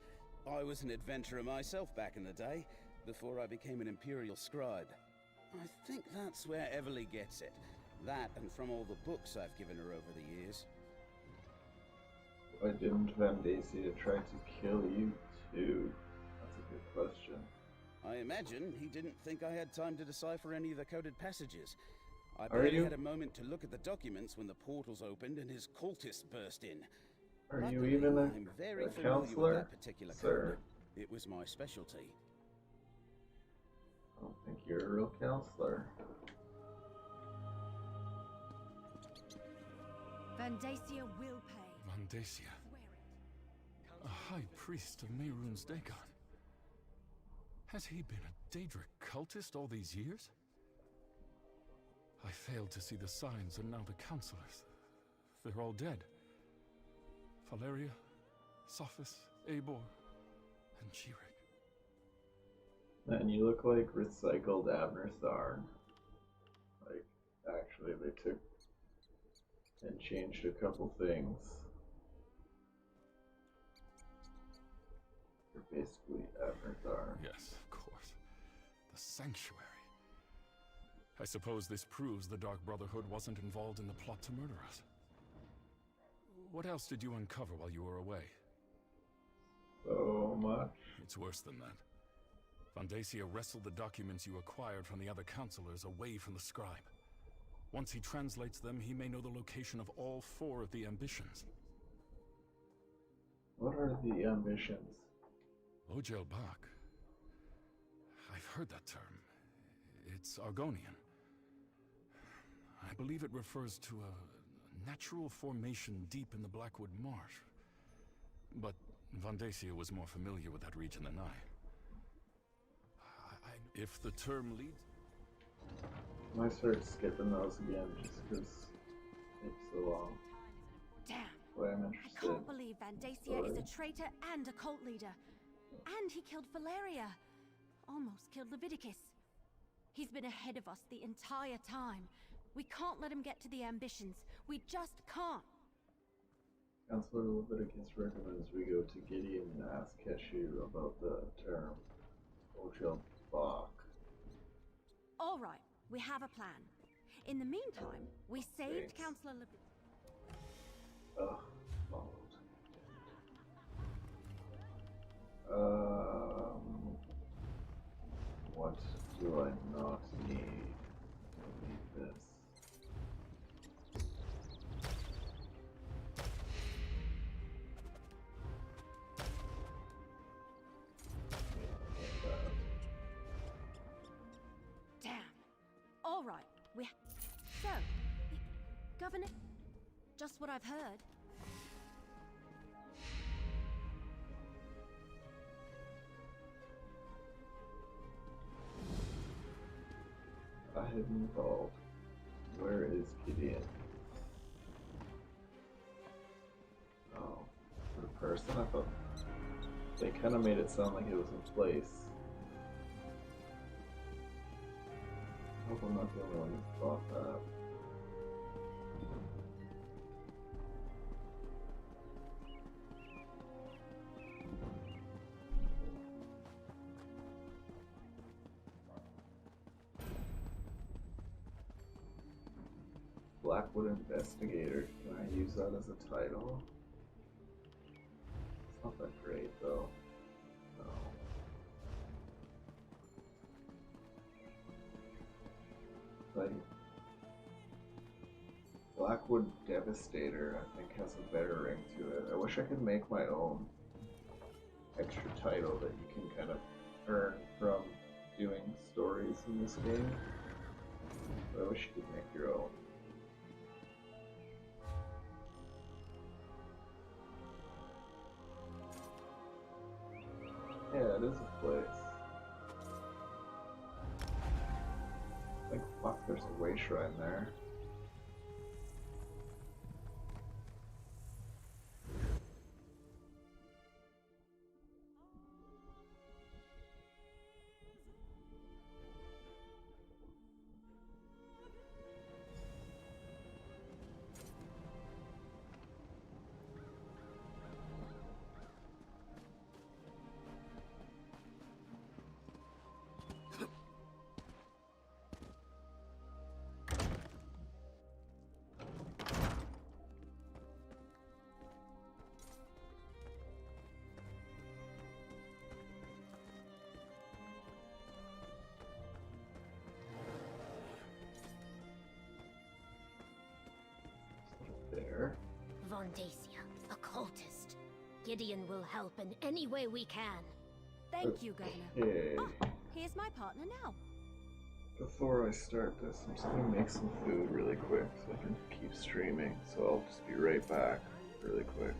I was an adventurer myself back in the day, before I became an Imperial scribe. I think that's where Everly gets it. That and from all the books I've given her over the years. Why didn't Vandacia try to kill you too? That's a good question. I imagine he didn't think I had time to decipher any of the coded passages. I Are barely you- had a moment to look at the documents when the portals opened and his cultists burst in. Are you Luckily, even I'm very a familiar counselor, with that particular sir? code. It was my specialty. I don't think you're a real counselor. Vandacia will pay. Vandacia, Swear it. a high priest of Mehrunes Dagon. Has he been a Daedric cultist all these years? I failed to see the signs, and now the counselors. They're all dead. Valeria, Sophis, Eivor, and Jirik. Man, you look like recycled Abner Tharn. Like, actually, they took and changed a couple things. You're basically Abner Tharn. Yes, of course. The Sanctuary. I suppose this proves the Dark Brotherhood wasn't involved in the plot to murder us. What else did you uncover while you were away? So much. It's worse than that. Vandacia wrestled the documents you acquired from the other counselors away from the scribe. Once he translates them, he may know the location of all 4 of the ambitions. What are the ambitions? Ojel Bak. I've heard that term. It's Argonian. I believe it refers to a natural formation deep in the Blackwood marsh. But Vandacia was more familiar with that region than I. If the term leads... I might start skipping those again just because it takes so long. Damn. That's why I'm interested. I can't believe Vandacia is a traitor and a cult leader. And he killed Valeria. Almost killed Leviticus. He's been ahead of us the entire time. We can't let him get to the ambitions. We just can't. Counselor Leviticus recommends we go to Gideon and ask Keshu about the term Ojel Bak. All right, we have a plan. In the meantime, we saved Counselor Leviticus. Followed. What do I not need? I need this. Damn. All right, so, Governor, just what I've heard. A hidden vault. Where is Gideon? Oh, the person? I thought they kind of made it sound like it was in place. I hope I'm not the only one who thought that. Blackwood Investigator. Can I use that as a title? It's not that great though. No. Like Blackwood Devastator, I think, has a better ring to it. I wish I could make my own extra title that you can kind of earn from doing stories in this game. But I wish you could make your own. Yeah, it is a place. Like, fuck, there's a way shrine there. There. Vondacia, a cultist. Gideon will help in any way we can. Thank you, Governor. Okay. Oh, here's my partner now. Before I start this, I'm just gonna make some food really quick so I can keep streaming. So I'll just be right back really quick.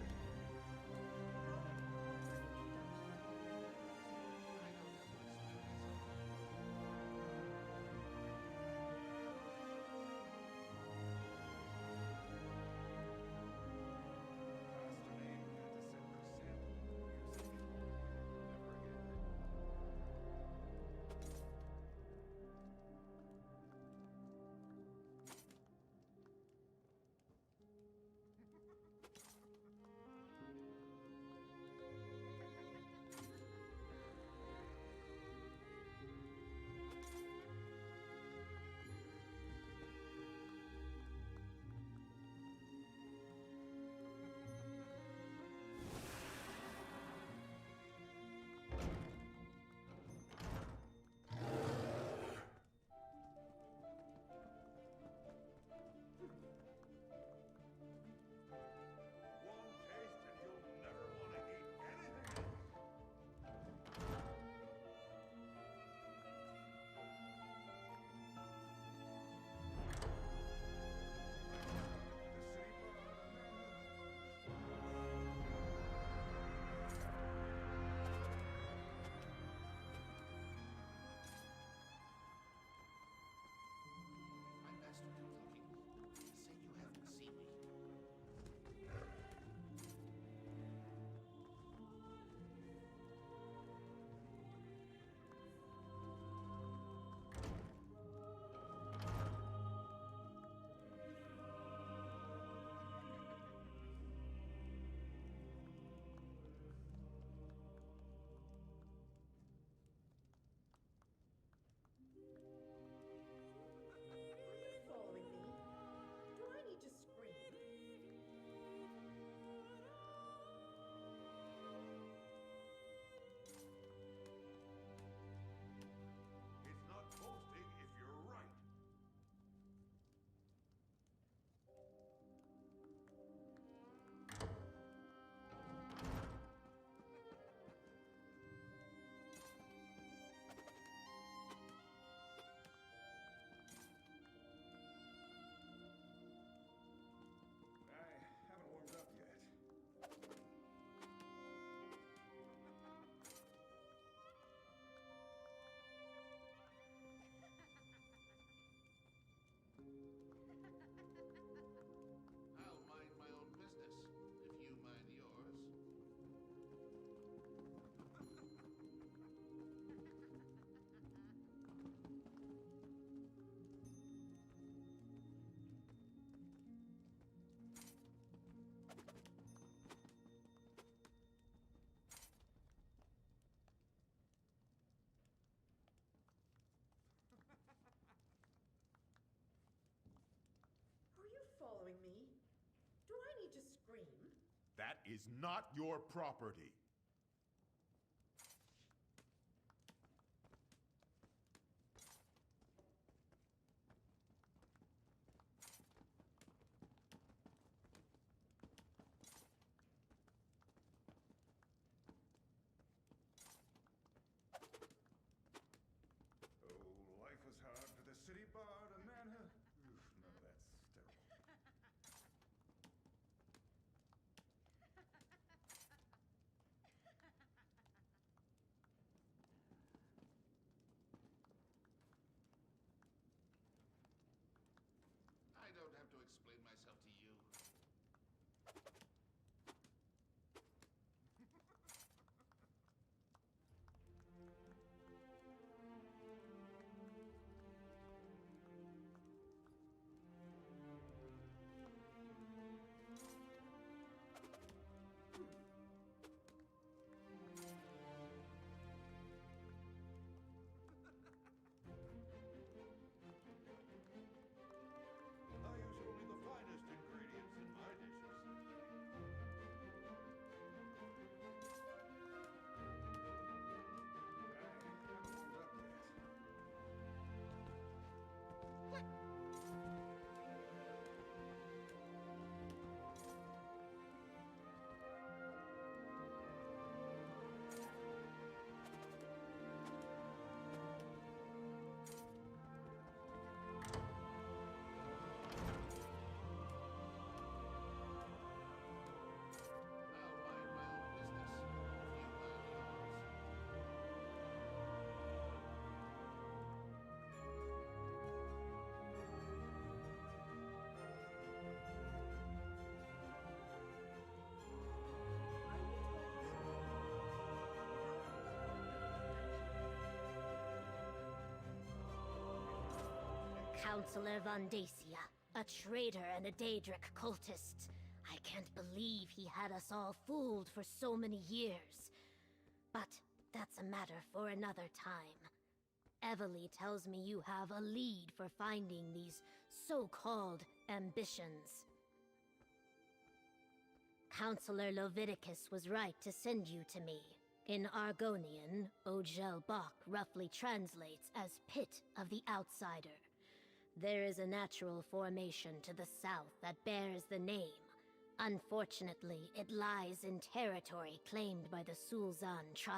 That is not your property. Oh, life was hard for the city bard, a man who... Oof, no, that's terrible. I don't have to explain myself to you. I use only the finest ingredients in my dishes. I haven't warmed up yet. I'll mind my own business. You mind yours. Counselor von Dacia, a traitor and a Daedric cultist. I can't believe he had us all fooled for so many years. But that's a matter for another time. Evely tells me you have a lead for finding these so-called ambitions. Counselor Loviticus was right to send you to me. In Argonian, Ojel Bach roughly translates as Pit of the Outsider. There is a natural formation to the south that bears the name. Unfortunately, it lies in territory claimed by the Sulzan tribe.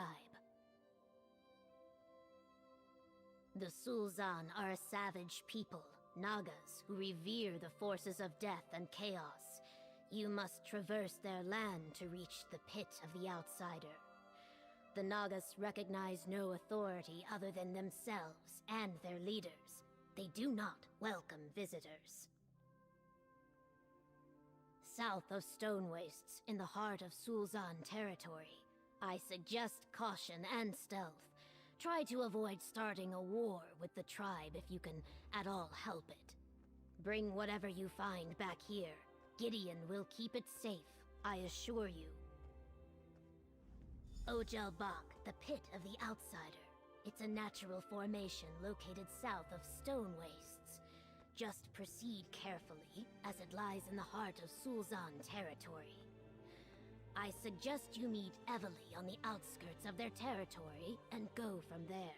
The Sulzan are a savage people, Nagas, who revere the forces of death and chaos. You must traverse their land to reach the Pit of the Outsider. The Nagas recognize no authority other than themselves and their leaders. They do not welcome visitors. South of Stone Wastes, in the heart of Sulzan territory, I suggest caution and stealth. Try to avoid starting a war with the tribe if you can at all help it. Bring whatever you find back here. Gideon will keep it safe, I assure you. Ojel Bach, the Pit of the Outsider. It's a natural formation located south of Stone Wastes. Just proceed carefully, as it lies in the heart of Sulzan territory. I suggest you meet Evely on the outskirts of their territory and go from there.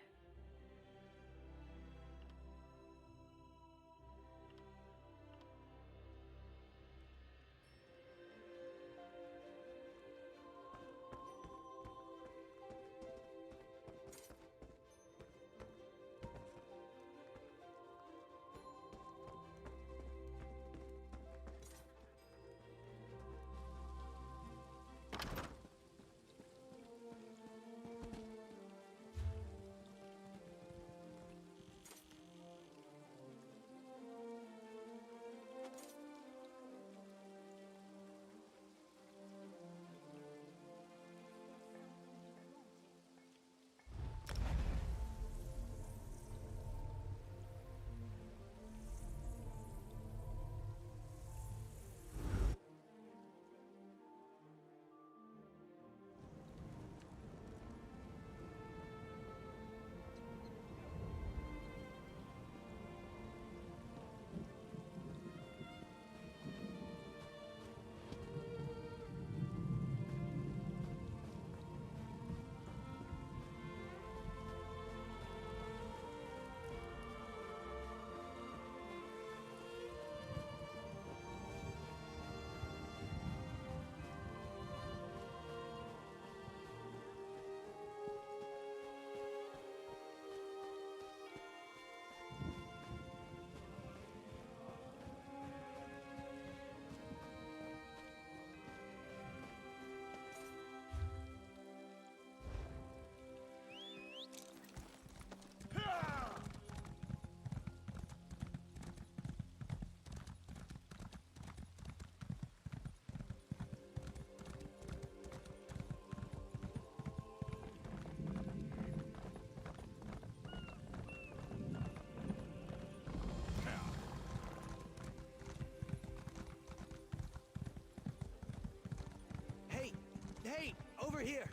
here.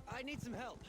I need some help.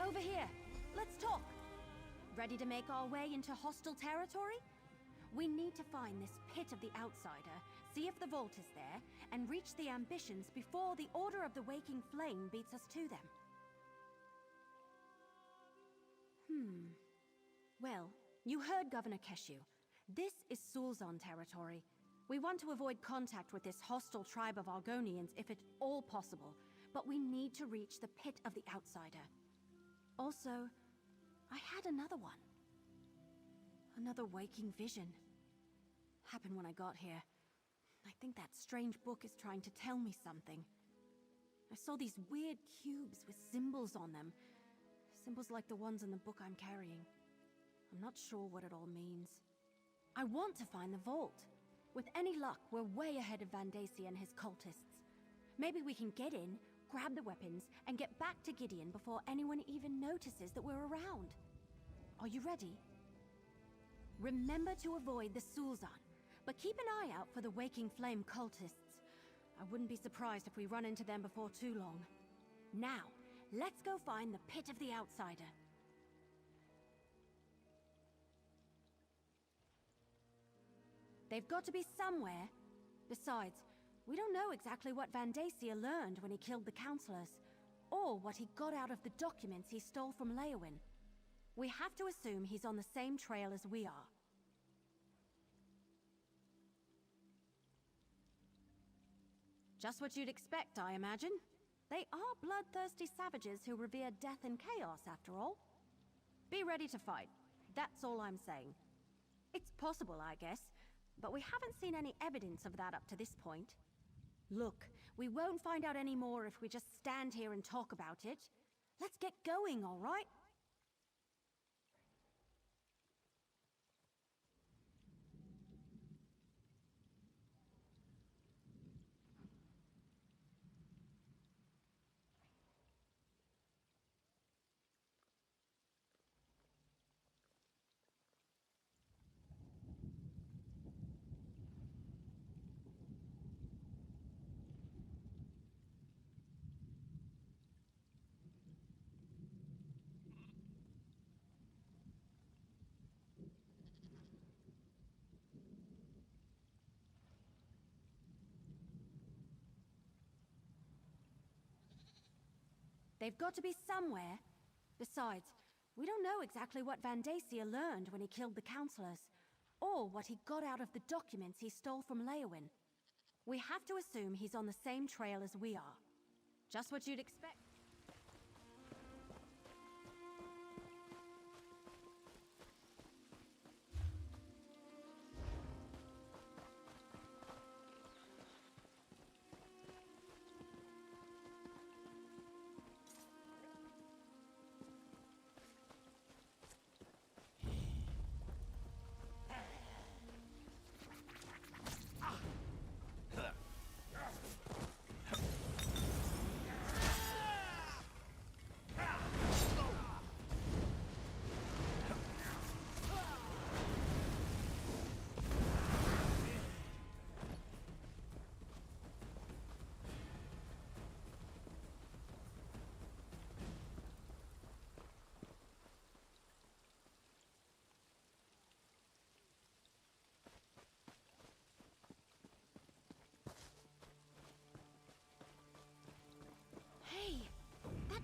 Over here. Let's talk. Ready to make our way into hostile territory? We need to find this pit of the outsider, see if the vault is there, and reach the ambitions before the Order of the Waking Flame beats us to them. Well, you heard Governor Keshu. This is Sulzon territory. We want to avoid contact with this hostile tribe of Argonians if at all possible, but we need to reach the pit of the outsider. Also, I had another one. Another waking vision. Happened when I got here. I think that strange book is trying to tell me something. I saw these weird cubes with symbols on them. Symbols like the ones in the book I'm carrying. I'm not sure what it all means. I want to find the vault. With any luck, we're way ahead of Vandacia and his cultists. Maybe we can get in, grab the weapons, and get back to Gideon before anyone even notices that we're around. Are you ready? Remember to avoid the Sulzon, but keep an eye out for the Waking Flame cultists. I wouldn't be surprised if we run into them before too long. Now, let's go find the pit of the outsider. They've got to be somewhere. Besides, we don't know exactly what Vandacia learned when he killed the counselors, or what he got out of the documents he stole from Leowin. We have to assume he's on the same trail as we are. Just what you'd expect, I imagine. They are bloodthirsty savages who revere death and chaos, after all. Be ready to fight. That's all I'm saying. It's possible, I guess, but we haven't seen any evidence of that up to this point. Look, we won't find out any more if we just stand here and talk about it. Let's get going, all right? They've got to be somewhere. Besides, we don't know exactly what Vandacia learned when he killed the counselors, or what he got out of the documents he stole from Leowin. We have to assume he's on the same trail as we are. Just what you'd expect.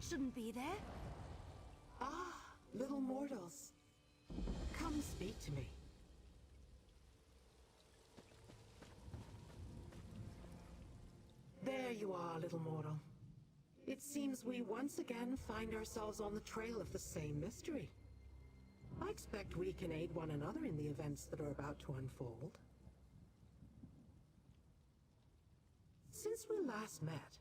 Shouldn't be there. Ah, little mortals. Come speak to me. There you are, little mortal. It seems we once again find ourselves on the trail of the same mystery. I expect we can aid one another in the events that are about to unfold. Since we last met,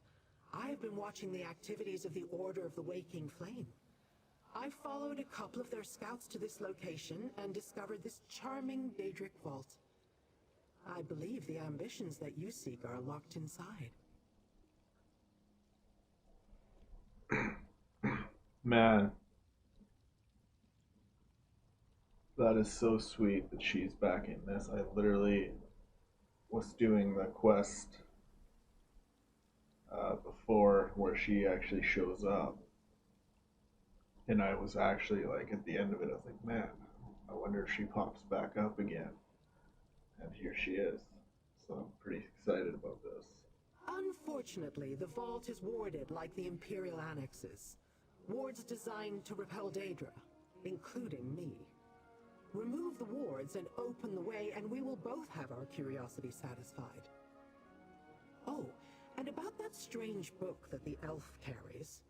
I have been watching the activities of the Order of the Waking Flame. I followed a couple of their scouts to this location and discovered this charming Daedric vault. I believe the ambitions that you seek are locked inside. Man. That is so sweet that she's back in this. I literally was doing the quest before where she actually shows up. And I was actually like, at the end of it, I was like, man, I wonder if she pops back up again. And here she is. So I'm pretty excited about this. Unfortunately, the vault is warded like the Imperial annexes. Wards designed to repel Daedra, including me. Remove the wards and open the way, and we will both have our curiosity satisfied. Oh, and about that strange book that the elf carries.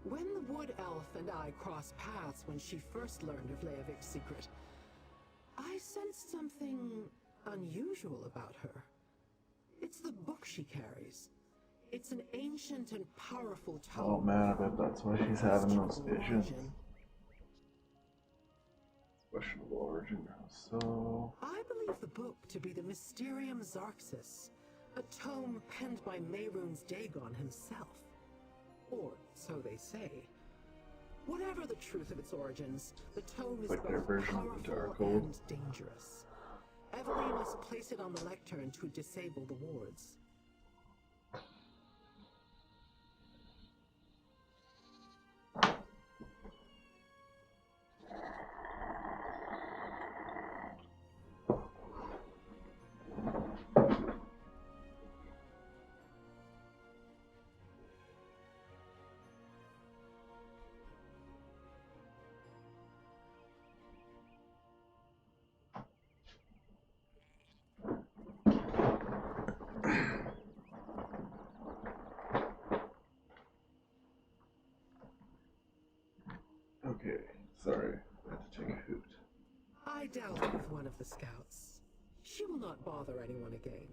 When the wood elf and I crossed paths when she first learned of Leovik's secret, I sensed something unusual about her. It's the book she carries. It's an ancient and powerful tome. Oh man, I bet that's why she's having those visions. Questionable origin now, so... I believe the book to be the Mysterium Zarxus, a tome penned by Mehrunes Dagon himself. Or so they say. Whatever the truth of its origins, the tome is like their both version of the powerful Darkhold. and dangerous. Evelyn must place it on the lectern to disable the wards. Okay, sorry, I had to take a hoot. I dealt with one of the scouts. She will not bother anyone again.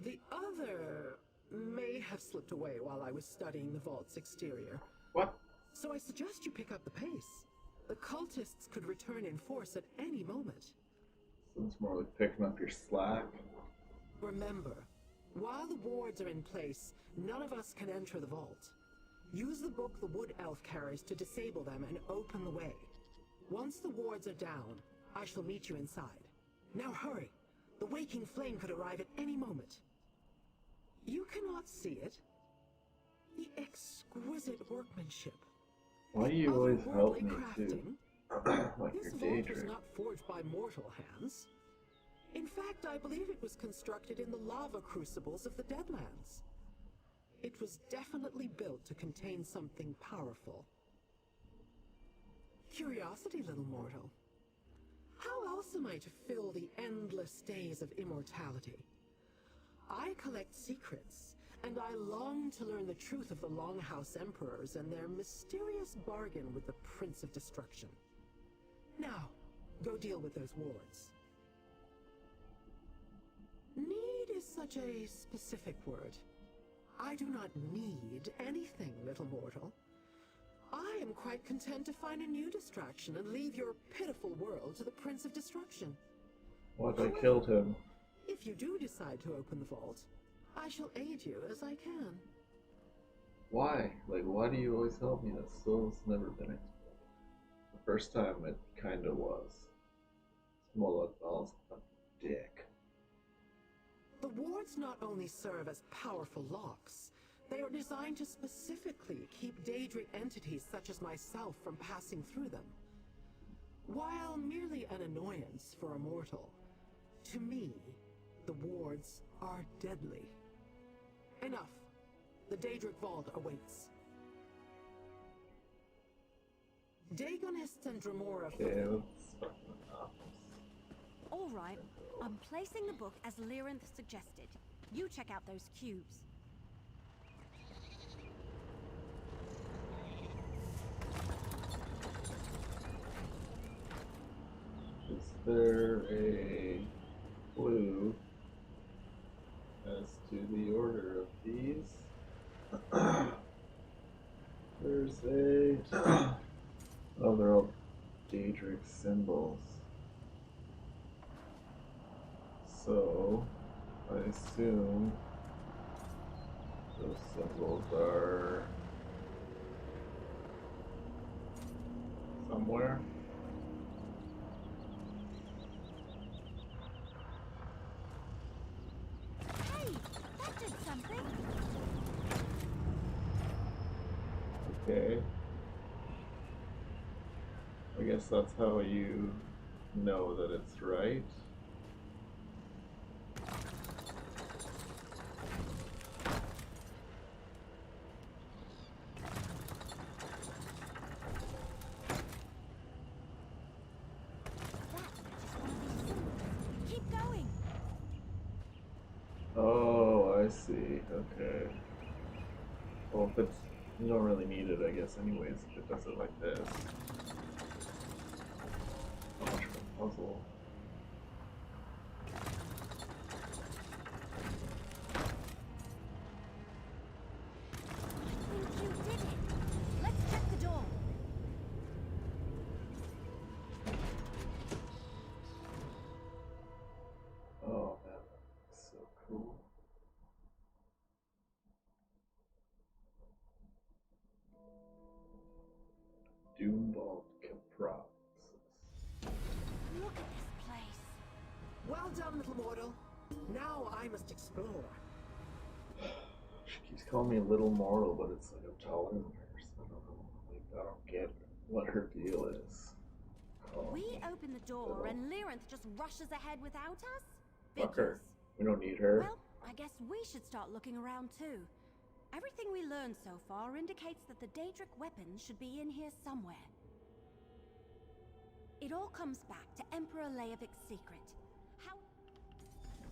The other may have slipped away while I was studying the vault's exterior. What? So I suggest you pick up the pace. The cultists could return in force at any moment. So it's more like picking up your slack. Remember, while the wards are in place, none of us can enter the vault. Use the book the wood elf carries to disable them and open the way. Once the wards are down, I shall meet you inside. Now hurry. The waking flame could arrive at any moment. You cannot see it. The exquisite workmanship. Why do you always help me too? Like This your vault was daydream. not forged by mortal hands. In fact, I believe it was constructed in the lava crucibles of the Deadlands. It was definitely built to contain something powerful. Curiosity, little mortal. How else am I to fill the endless days of immortality? I collect secrets, and I long to learn the truth of the Longhouse Emperors and their mysterious bargain with the Prince of Destruction. Now, go deal with those wards. Need is such a specific word. I do not need anything, little mortal. I am quite content to find a new distraction and leave your pitiful world to the Prince of Destruction. What, I killed him. If you do decide to open the vault, I shall aid you as I can. Why? Like, why do you always help me? That still's never been explained. The first time it kinda was. Smolothal's a dick. The wards not only serve as powerful locks, they are designed to specifically keep Daedric entities such as myself from passing through them. While merely an annoyance for a mortal, to me, the wards are deadly. Enough. The Daedric Vault awaits. Dagonists and Dremora... Okay, let's fuck them up. All right, I'm placing the book as Lyrinth suggested. You check out those cubes. Is there a clue as to the order of these? There's a... Oh, they're all Daedric symbols. So, I assume those symbols are somewhere. Hey, that did something. guess that's how you know that it's right. Keep going. Oh, I see. Okay. Well, if it's, you don't really need it, I guess, anyways, if it does it like this. Not much of a puzzle. I think you did it. Let's check the door. Oh man, that's so cool. Doombald Caproxus. Look at this place. Well done, little mortal. Now I must explore. She keeps calling me Little Mortal, but it's like I'm taller than her, so I don't know. Like, I don't get what her deal is. We open the door and Lyranth just rushes ahead without us? Fuck her. We don't need her. Well, I guess we should start looking around too. Everything we learned so far indicates that the Daedric weapons should be in here somewhere. It all comes back to Emperor Leovic's secret. How...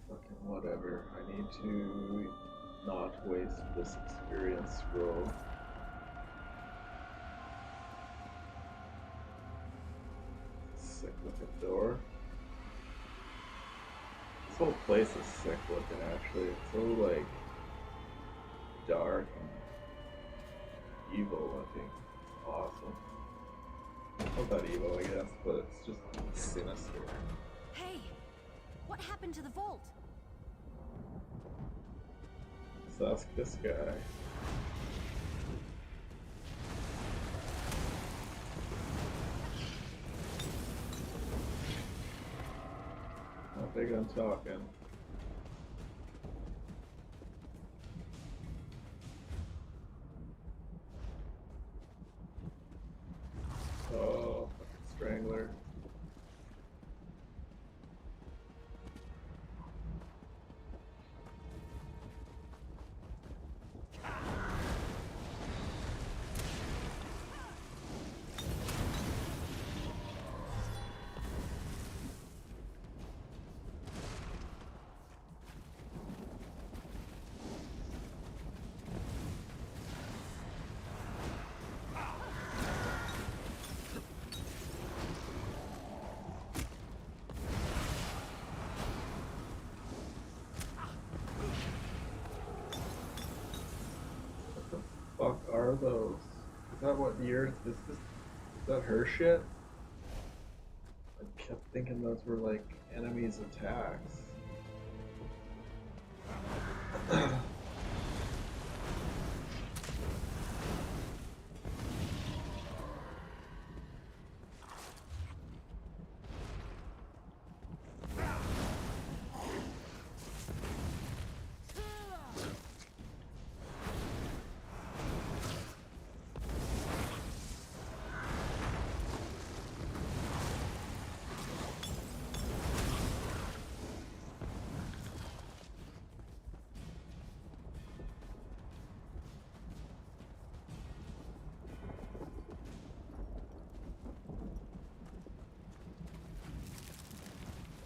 Fucking whatever. I need to not waste this experience scroll. Sick looking door. This whole place is sick looking actually. It's so like dark and evil looking. It's awesome. Not that evil I guess, but it's just sinister. Hey! What happened to the vault? Let's ask this guy. Not big on talking. Oh, fucking strangler. Fuck are those? Is that what the earth is? Is that her shit? I kept thinking those were like enemies' attacks.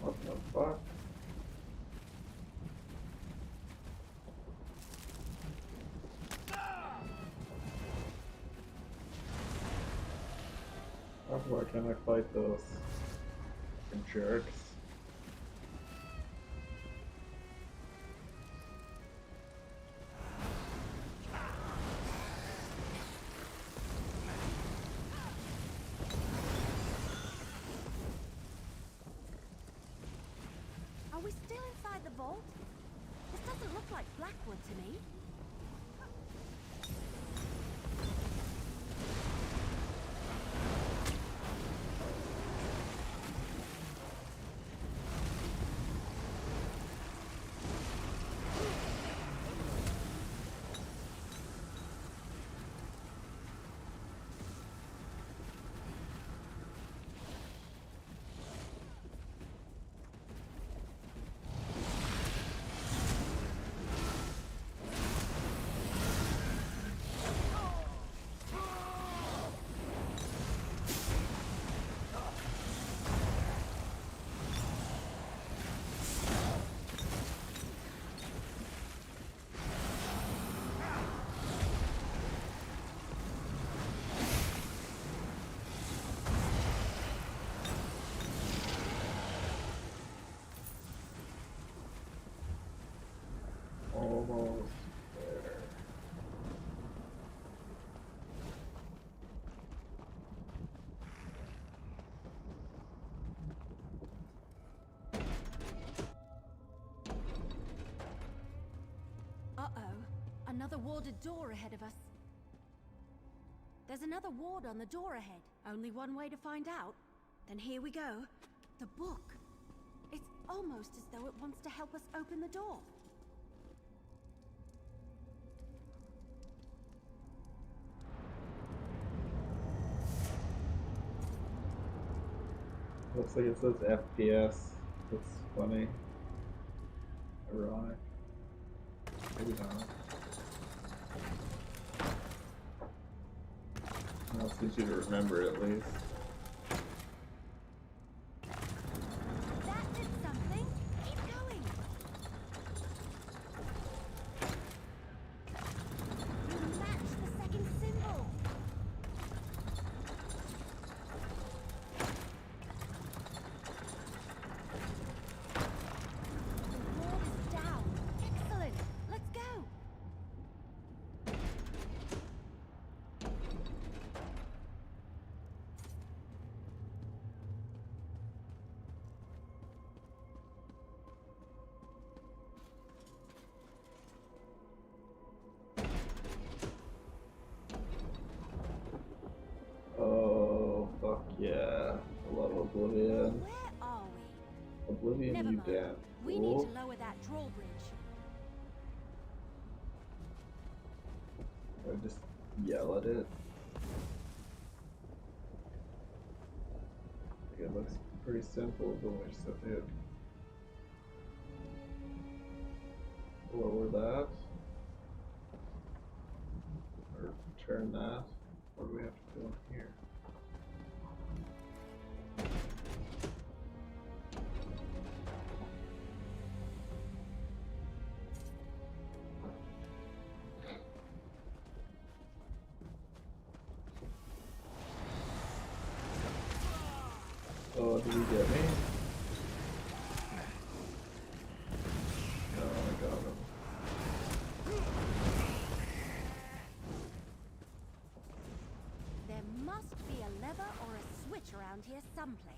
What the fuck? Why can't I fight those fucking jerks? Are we still inside the vault? This doesn't look like Blackwood to me. almost there. Uh-oh. Another warded door ahead of us. There's another ward on the door ahead. Only one way to find out. Then here we go. The book. It's almost as though it wants to help us open the door. Looks like it says FPS. That's funny. Ironic. Maybe not. I'll teach you to remember at least. That did something. Keep going. You match the second symbol. The wall is down. Excellent. Let's go. Oh, fuck yeah. I love Oblivion. Where are we? Oblivion, Never you mind. damn We fool. need to lower that drawbridge. Or just yell at it. It looks pretty simple, but we just have to lower that. Or turn that. What do we have to do here? Oh, did he get me? No, I got him. There must be a lever or a switch around here someplace.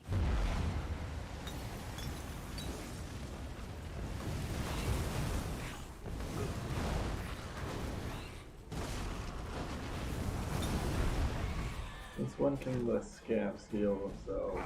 Since when can the scamps heal themselves?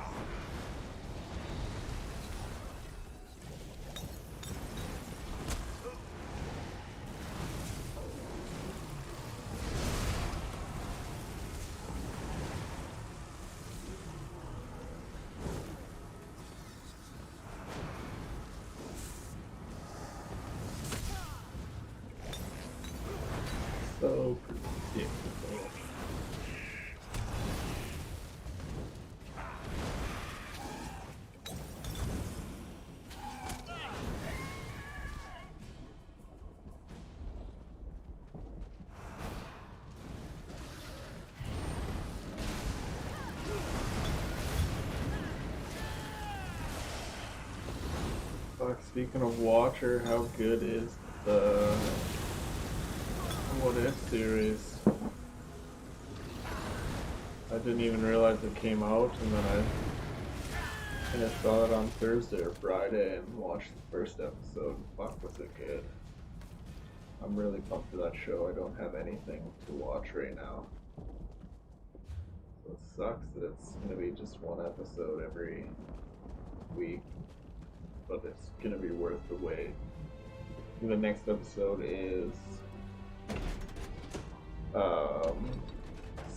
So predictable. Fuck, speaking of Watcher, how good is the What If series? I didn't even realize it came out, and then I saw it on Thursday or Friday and watched the first episode. Fuck, was it good. I'm really pumped for that show. I don't have anything to watch right now. So it sucks that it's gonna be just one episode every week, but it's gonna be worth the wait. The next episode is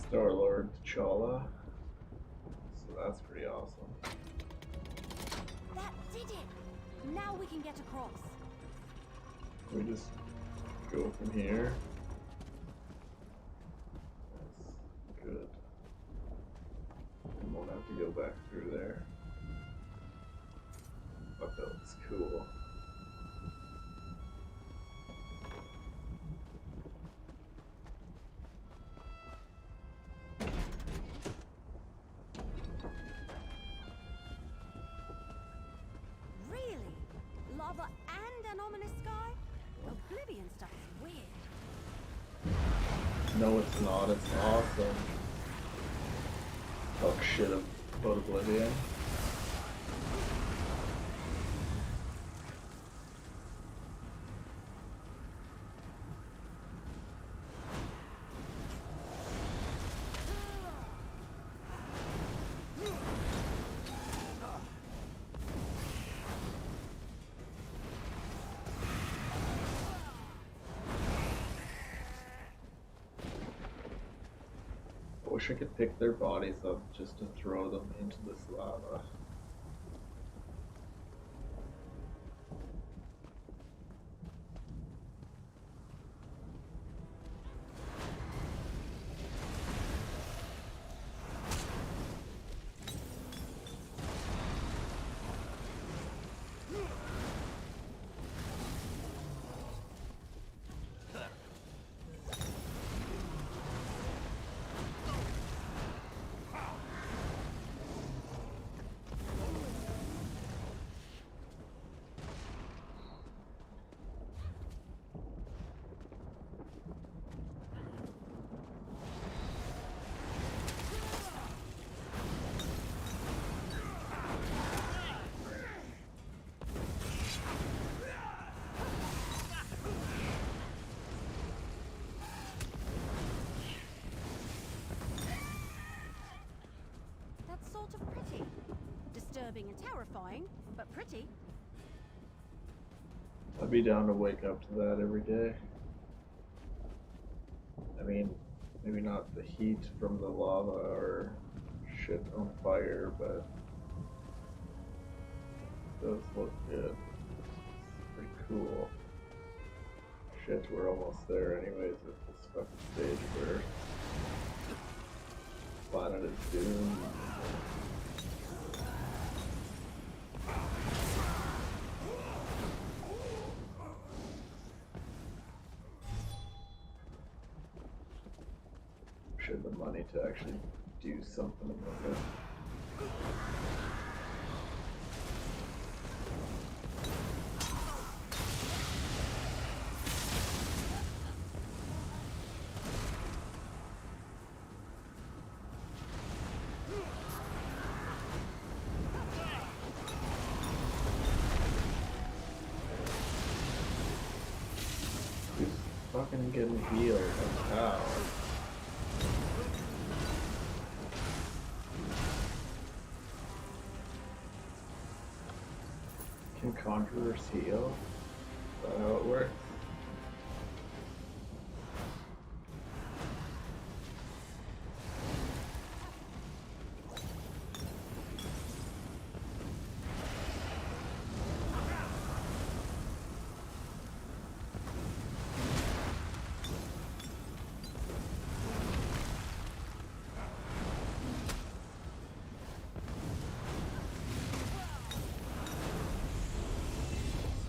Star-Lord T'Challa, so that's pretty awesome. That did it! Now we can get across. We just go from here. That's good. And won't have to go back through there. Fuck, that looks cool. Really? Lava and an ominous sky? Well, Oblivion stuff is weird. No, it's not. It's awesome. Talk shit about Oblivion. I wish I could pick their bodies up just to throw them into this lava. That's sort of pretty. Disturbing and terrifying, but pretty. I'd be down to wake up to that every day. I mean, maybe not the heat from the lava or shit on fire, but it does look good. It's pretty cool. Shit, we're almost there anyways at this fucking stage where planet is doomed. Should the money to actually do something about it. He's fucking getting healed. How? Can conjurers heal? Is that how it works?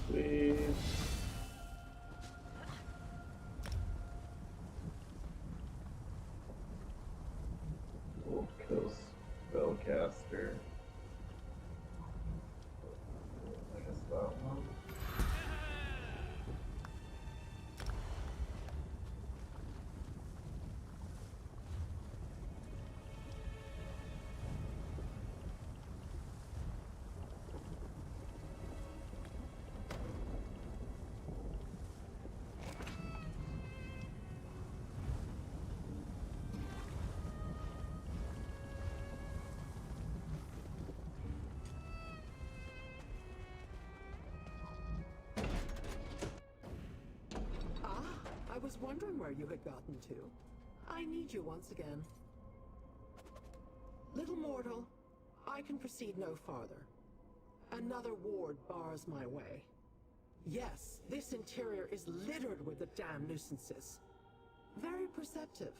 Sweet. Old kill spellcaster. I guess that one. I was wondering where you had gotten to. I need you once again. Little mortal, I can proceed no farther. Another ward bars my way. Yes, this interior is littered with the damn nuisances. Very perceptive.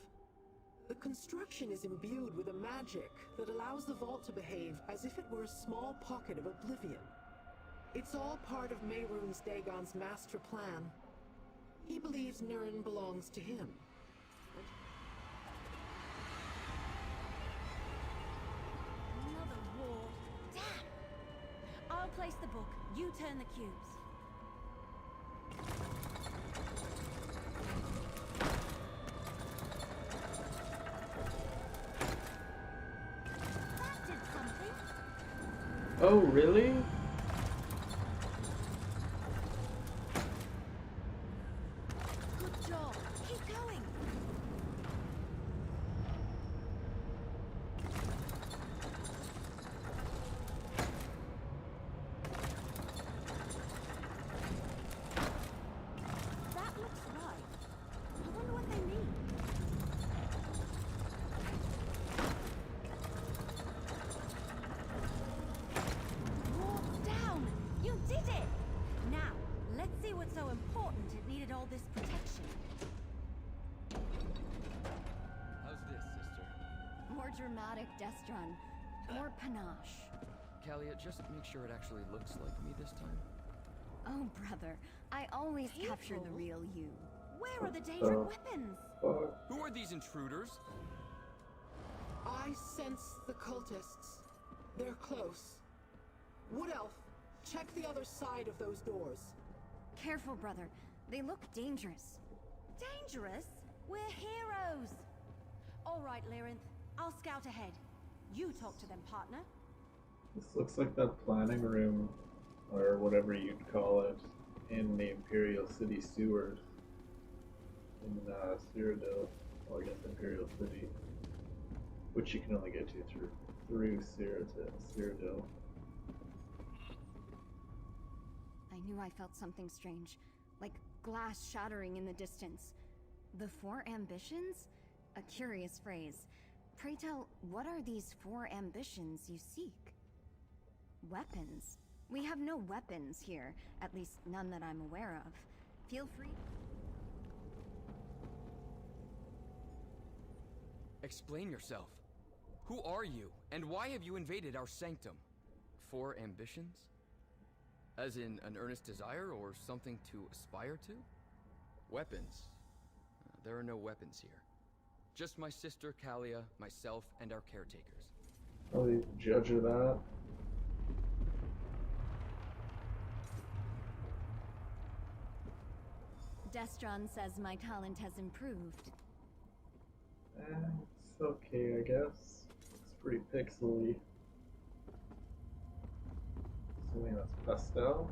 The construction is imbued with a magic that allows the vault to behave as if it were a small pocket of oblivion. It's all part of Mehrunes Dagon's master plan. He believes Nirn belongs to him. Another wall. Damn! I'll place the book. You turn the cubes. Oh, really? Good job. Keep going. That looks right. I wonder what they mean. Walk down! You did it! Now, let's see what's so important it needed all this protection. How's this, sister? More dramatic, Destron. More panache. Kalia, just make sure it actually looks like me this time. Oh, brother. I always capture the real you. Where are the Oh. Daedric weapons? Who are these intruders? I sense the cultists. They're close. Wood Elf, check the other side of those doors. Careful, brother. They look dangerous. Dangerous? We're heroes. All right, Lyrinth. I'll scout ahead. You talk to them, partner. This looks like that planning room, or whatever you'd call it, in the Imperial City sewers in Cyrodiil, or I guess Imperial City, which you can only get to through Cyrodiil. I knew I felt something strange, like glass shattering in the distance. The four ambitions? A curious phrase. Pray tell, what are these four ambitions you seek? Weapons? We have no weapons here, at least none that I'm aware of. Feel free. Explain yourself. Who are you, and why have you invaded our sanctum? Four ambitions? As in an earnest desire or something to aspire to? Weapons? There are no weapons here. Just my sister Kalia, myself, and our caretakers. Oh, he's the judge of that. Destron says my talent has improved. It's okay, I guess. It's pretty pixely. Assuming that's pastel.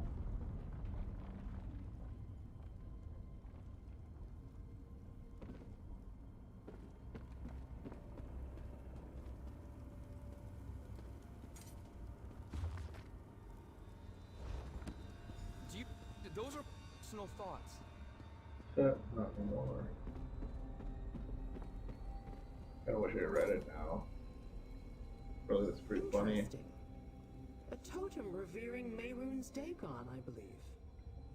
Those are personal thoughts. Not anymore. I wish I read it now. Probably that's pretty funny. A totem revering Mehrunes Dagon, I believe.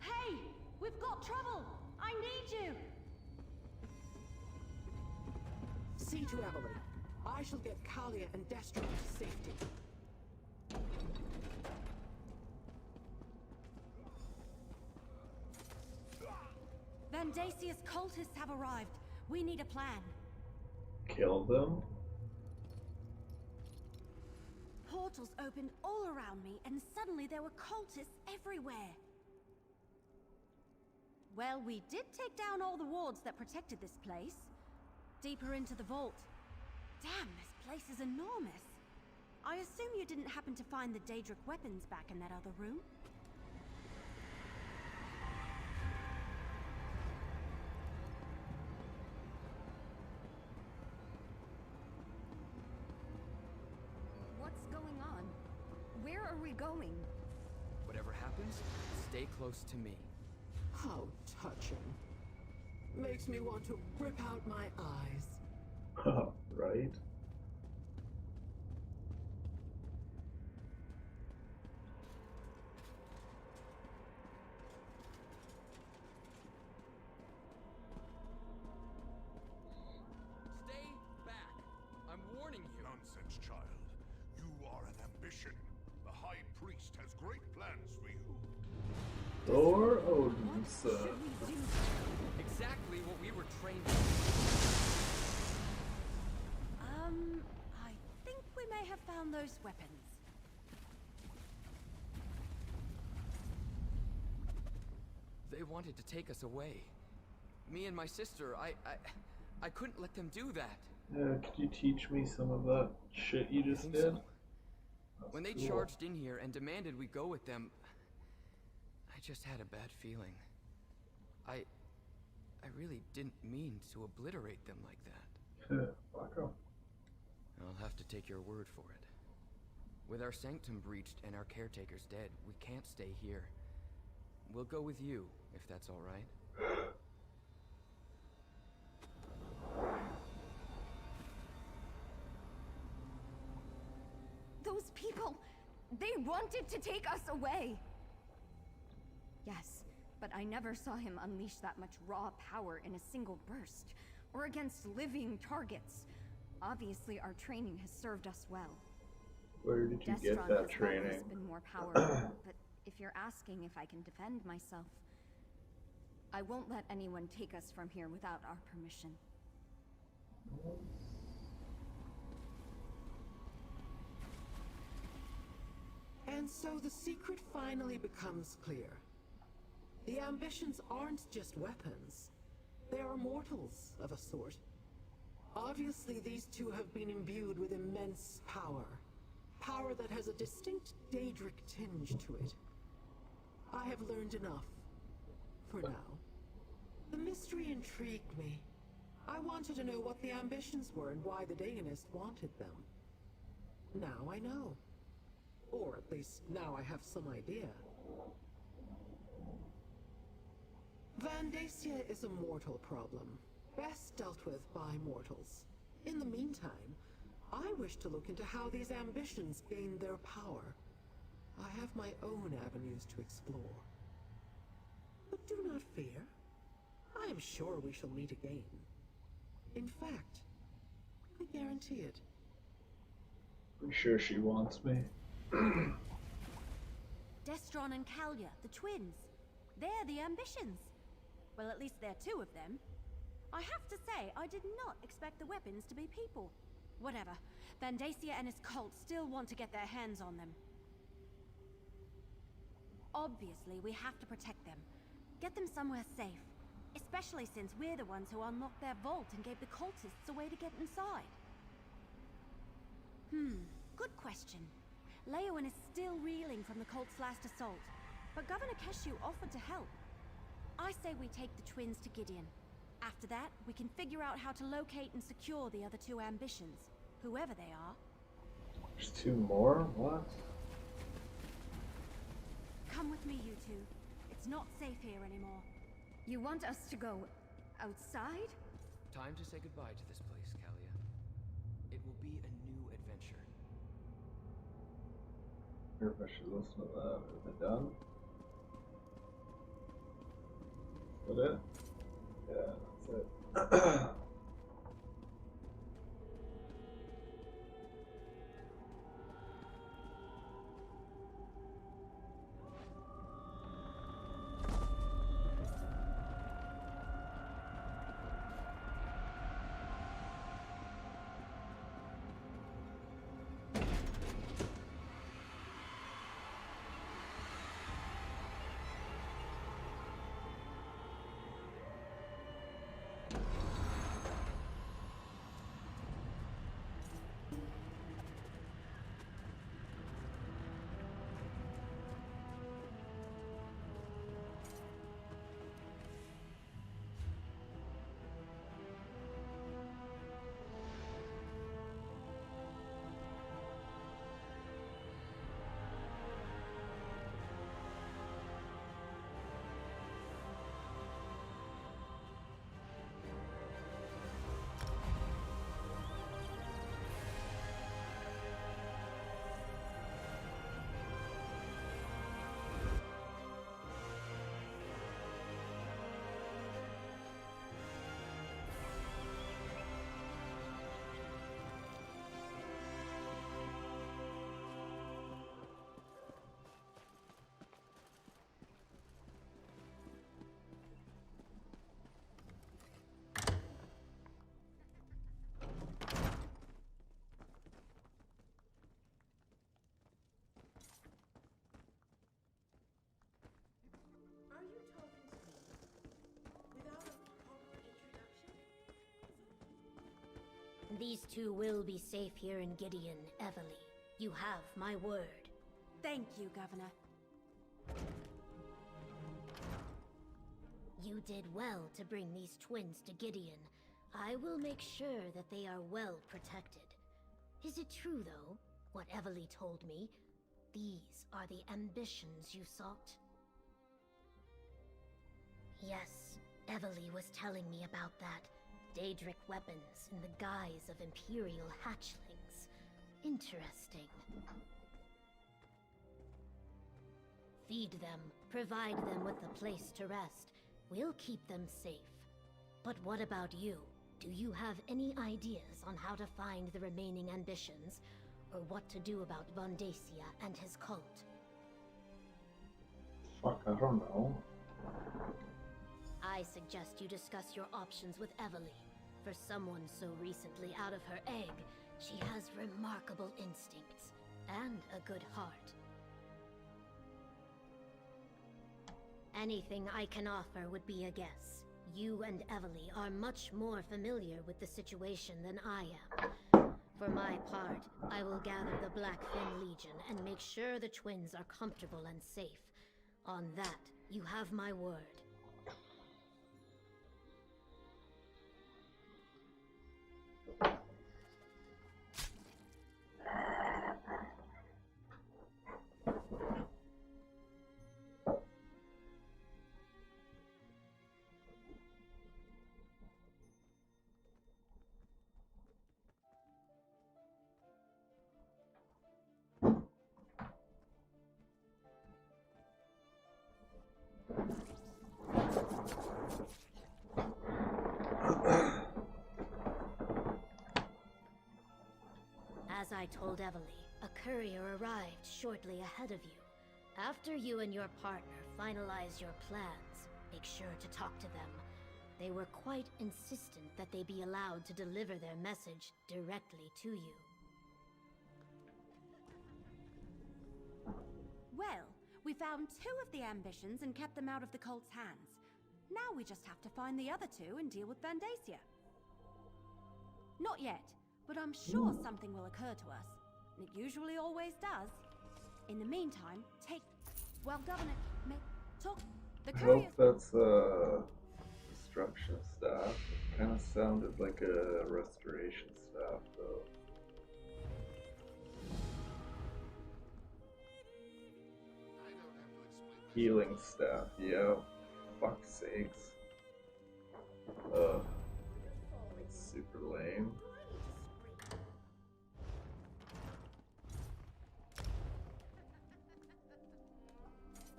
Hey! We've got trouble! I need you! See to Emily. I shall get Kalia and Destron to safety. Vandasia's cultists have arrived. We need a plan. Kill them? Portals opened all around me, and suddenly there were cultists everywhere. Well, we did take down all the wards that protected this place. Deeper into the vault. Damn, this place is enormous. I assume you didn't happen to find the Daedric weapons back in that other room? What's going on? Where are we going? Whatever happens, stay close to me. How touching. Makes me want to rip out my eyes. Right? Stay back. I'm warning you. Nonsense, child. You are an ambition. The High Priest has great plans for you. Or Odin's son. Exactly what we were trained I think we may have found those weapons. They wanted to take us away. Me and my sister, I couldn't let them do that. Could you teach me some of that shit you just did? So. That's When they charged in here and demanded we go with them, I just had a bad feeling. I really didn't mean to obliterate them like that. Fuck 'em. I'll have to take your word for it. With our sanctum breached and our caretakers dead, we can't stay here. We'll go with you, if that's all right. Those people, they wanted to take us away. Yes, but I never saw him unleash that much raw power in a single burst, or against living targets. Obviously, our training has served us well. Where did you get that training? Has been more powerful, but if you're asking if I can defend myself, I won't let anyone take us from here without our permission. And so the secret finally becomes clear. The ambitions aren't just weapons. They are mortals of a sort. Obviously, these two have been imbued with immense power. Power that has a distinct Daedric tinge to it. I have learned enough. For now. The mystery intrigued me. I wanted to know what the ambitions were and why the Dagonist wanted them. Now I know. Or at least now I have some idea. Vandacia is a mortal problem, best dealt with by mortals. In the meantime, I wish to look into how these ambitions gain their power. I have my own avenues to explore. But do not fear. I am sure we shall meet again. In fact, I guarantee it. Pretty sure she wants me. Destron and Kalia, the twins. They're the ambitions. Well, at least there are two of them. I have to say, I did not expect the weapons to be people. Whatever. Vandacia and his cult still want to get their hands on them. Obviously, we have to protect them. Get them somewhere safe. Especially since we're the ones who unlocked their vault and gave the cultists a way to get inside. Good question. Leowen is still reeling from the cult's last assault, but Governor Keshu offered to help. I say we take the twins to Gideon. After that, we can figure out how to locate and secure the other two ambitions, whoever they are. There's two more? What? Come with me, you two. It's not safe here anymore. You want us to go outside? Time to say goodbye to this place, Kalia. It will be a new adventure. I wonder if I should listen to that. Is it done? Is that it? Yeah, that's it. These two will be safe here in Gideon, Evely. You have my word. Thank you, Governor. You did well to bring these twins to Gideon. I will make sure that they are well protected. Is it true, though, what Evely told me? These are the ambitions you sought? Yes, Evely was telling me about that. Daedric weapons in the guise of Imperial hatchlings. Interesting. Feed them, provide them with a place to rest. We'll keep them safe. But what about you? Do you have any ideas on how to find the remaining ambitions? Or what to do about Vondacia and his cult? Fuck, I don't know. I suggest you discuss your options with Evely. For someone so recently out of her egg, she has remarkable instincts and a good heart. Anything I can offer would be a guess. You and Evely are much more familiar with the situation than I am. For my part, I will gather the Blackfin Legion and make sure the twins are comfortable and safe. On that, you have my word. As I told Evely, a courier arrived shortly ahead of you. After you and your partner finalize your plans, make sure to talk to them. They were quite insistent that they be allowed to deliver their message directly to you. Well, we found 2 of the ambitions and kept them out of the cult's hands. Now we just have to find the other 2 and deal with Vondacia. Not yet, but I'm sure something will occur to us. It usually always does. In the meantime, well, Governor, talk. The I courier. hope that's destruction staff. It kind of sounded like a restoration staff, though. Healing staff, yeah. Fuck's sakes. That's super lame.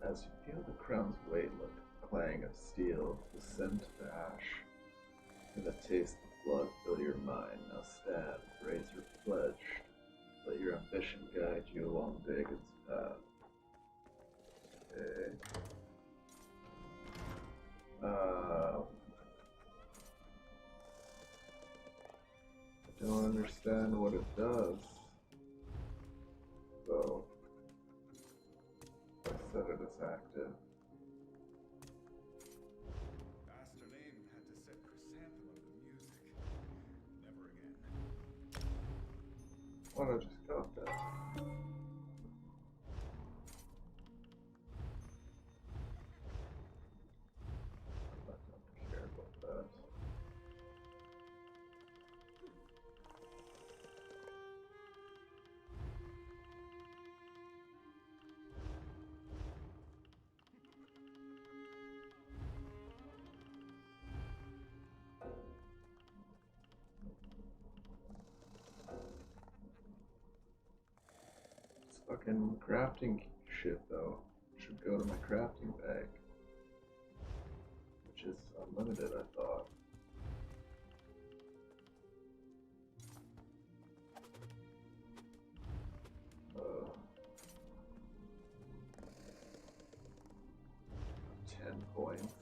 As you feel the crown's weight like the clang of steel, the scent of ash, and the taste of blood fill your mind. Now stand, raise your pledge, let your ambition guide you along Dagon's path. Okay. I don't understand what it does, though. I set it as active. Asterlane had to set Chrysanthemum to music. Never again. What, I just got that. I don't care about that. Fucking crafting shit, though. Should go to my crafting bag. Which is unlimited, I thought. Uh, 10 points.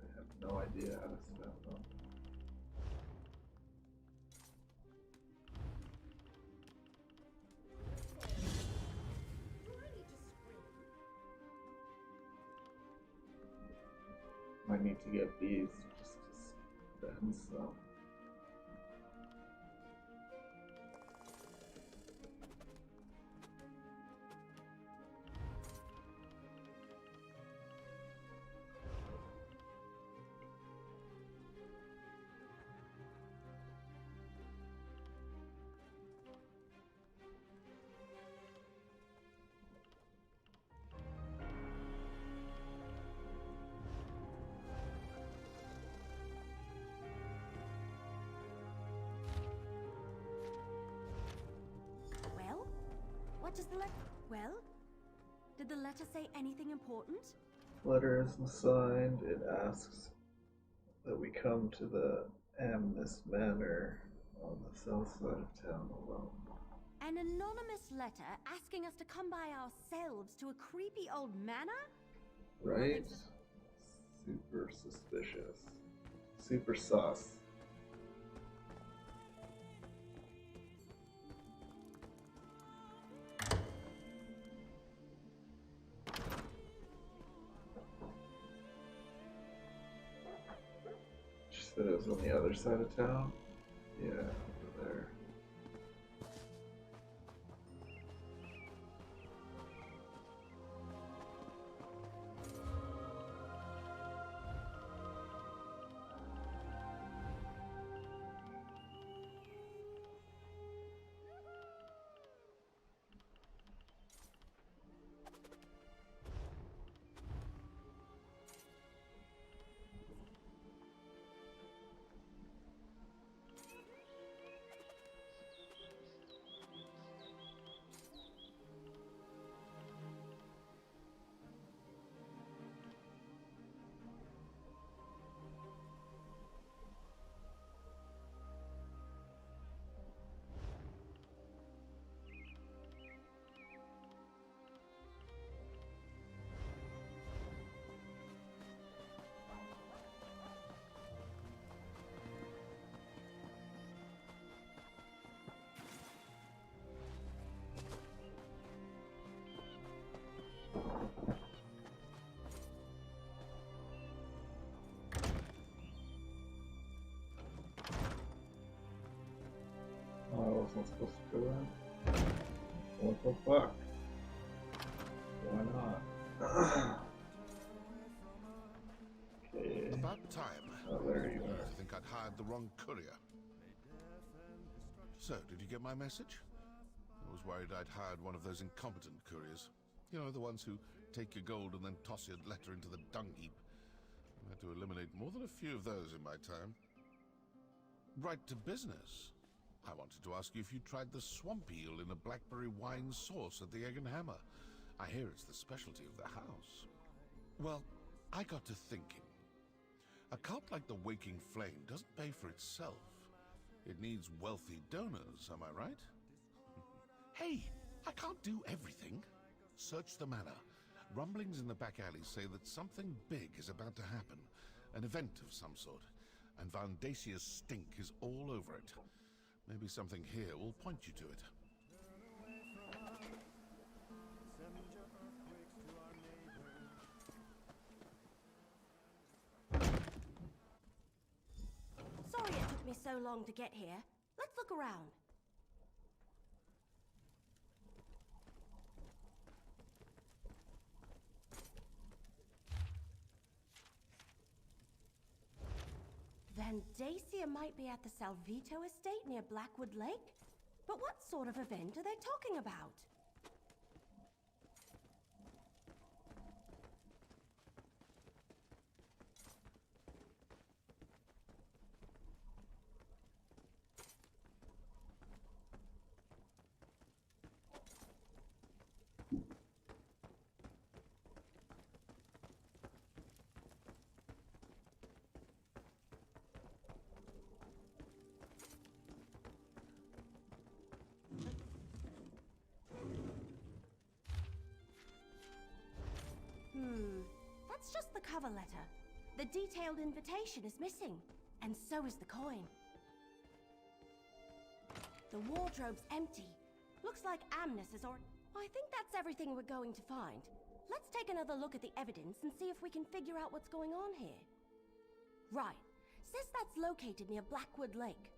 I have no idea how to spend them. I need to get these just to spend some. What does the letter... Well? Did the letter say anything important? Letter isn't signed. It asks that we come to the Amnes Manor on the south side of town alone. An anonymous letter asking us to come by ourselves to a creepy old manor? Right? Super suspicious. Super sus. She said it was on the other side of town? Yeah, over there. Oh, I wasn't supposed to go in? What the fuck? Why not? Okay. About time. Oh, there you are. I think I'd hired the wrong courier. So, did you get my message? I was worried I'd hired one of those incompetent couriers. You know, the ones who take your gold and then toss your letter into the dung heap. I had to eliminate more than a few of those in my time. Right to business. I wanted to ask you if you tried the swamp eel in a blackberry wine sauce at the Egg and Hammer. I hear it's the specialty of the house. Well, I got to thinking. A cult like the Waking Flame doesn't pay for itself. It needs wealthy donors, am I right? Hey, I can't do everything. Search the manor. Rumblings in the back alleys say that something big is about to happen. An event of some sort. And Vandasia's stink is all over it. Maybe something here will point you to it. Sorry it took me so long to get here. Let's look around. Vandacia might be at the Salvito estate near Blackwood Lake? But what sort of event are they talking about? That's just the cover letter. The detailed invitation is missing, and so is the coin. The wardrobe's empty. Looks like Amnes is or... I think that's everything we're going to find. Let's take another look at the evidence and see if we can figure out what's going on here. Right. Says that's located near Blackwood Lake.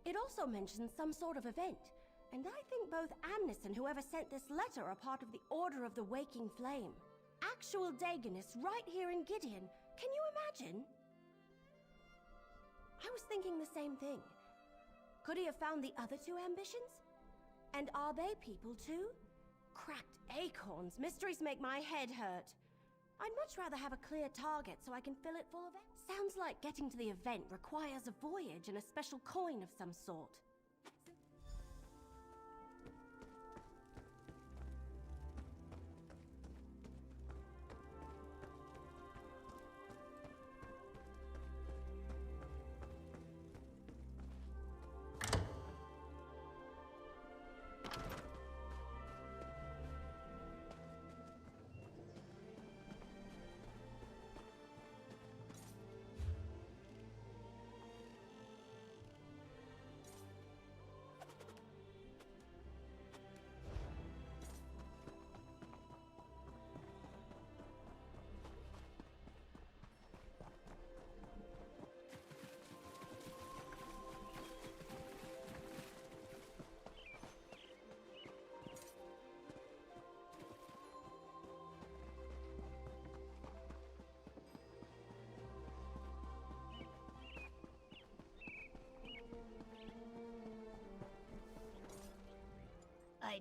It also mentions some sort of event, and I think both Amnes and whoever sent this letter are part of the Order of the Waking Flame. Actual Dagonists right here in Gideon. Can you imagine? I was thinking the same thing. Could he have found the other two ambitions? And are they people too? Cracked acorns. Mysteries make my head hurt. I'd much rather have a clear target so I can fill it full of it. Sounds like getting to the event requires a voyage and a special coin of some sort.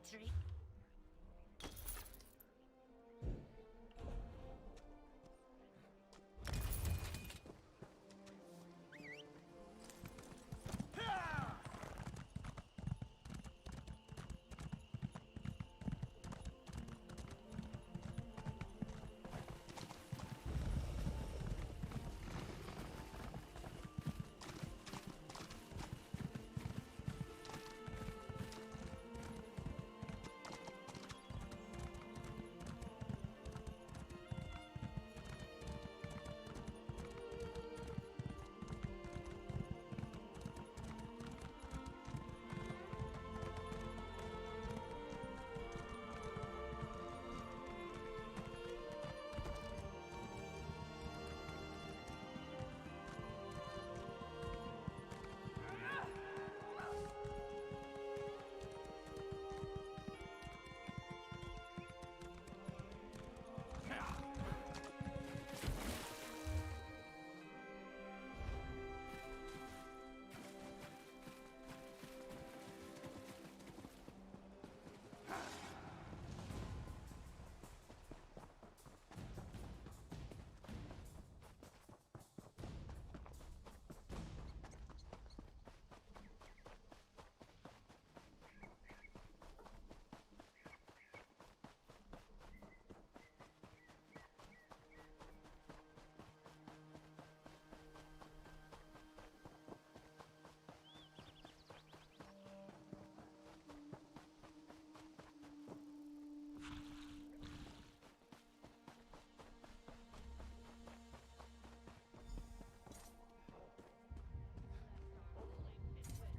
sentry.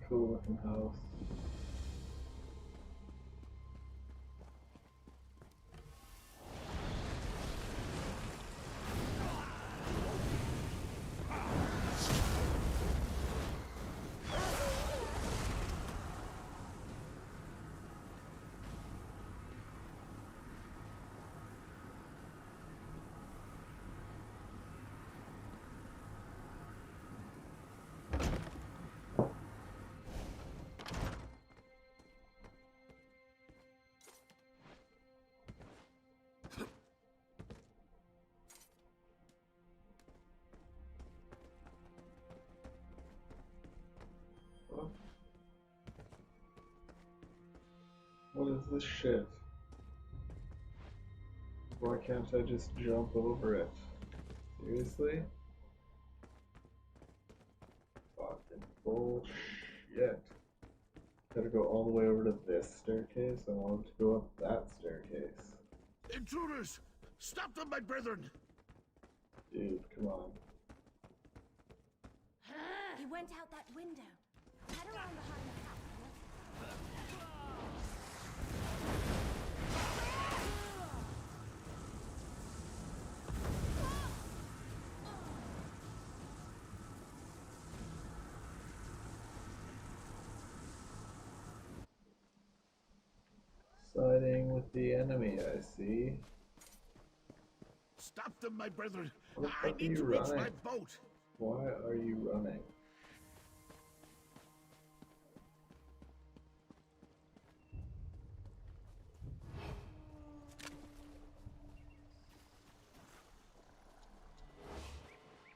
Cool looking house. What is this shit? Why can't I just jump over it? Seriously? Fucking bullshit. Gotta go all the way over to this staircase. I wanted to go up that staircase. Intruders! Stop them, my brethren! Dude, come on. He went out that window. Head around behind the house. Siding with the enemy, I see. Stop them, my brethren! Where the I fuck are need you to reach running? my boat! Why are you running?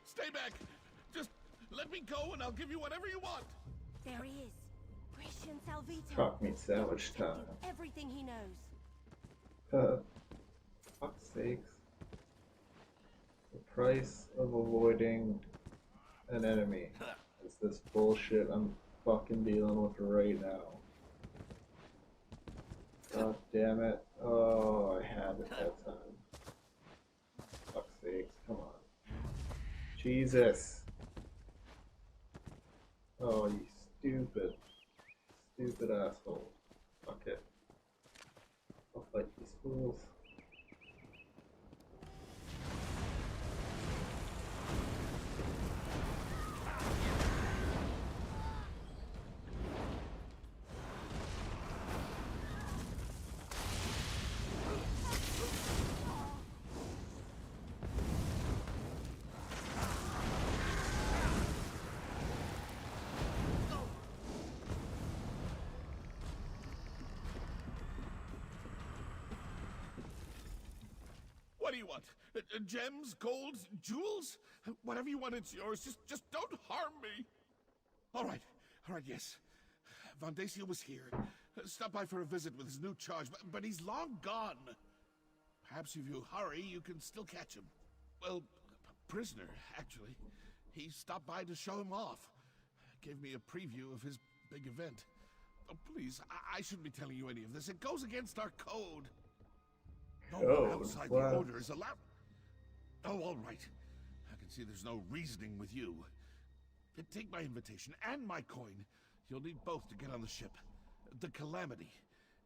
Stay back! Just let me go and I'll give you whatever you want! There he is. Christian Salvito. Cock meat sandwich time. Everything he knows. Fuck's sakes. The price of avoiding an enemy is this bullshit I'm fucking dealing with right now. God damn it. Oh, I had it that time. Fuck's sakes, come on. Jesus. Oh, you stupid asshole. Fuck it. I'll fight these fools. want? Gems, gold, jewels? Whatever you want, it's yours. Just don't harm me. All right, yes. Vandacia was here. Stopped by for a visit with his new charge, but he's long gone. Perhaps if you hurry, you can still catch him. Well, prisoner, actually. He stopped by to show him off. Gave me a preview of his big event. Oh, please, I shouldn't be telling you any of this. It goes against our code. No one outside the Order is allowed. Oh, all right. I can see there's no reasoning with you. Take my invitation and my coin. You'll need both to get on the ship. The Calamity.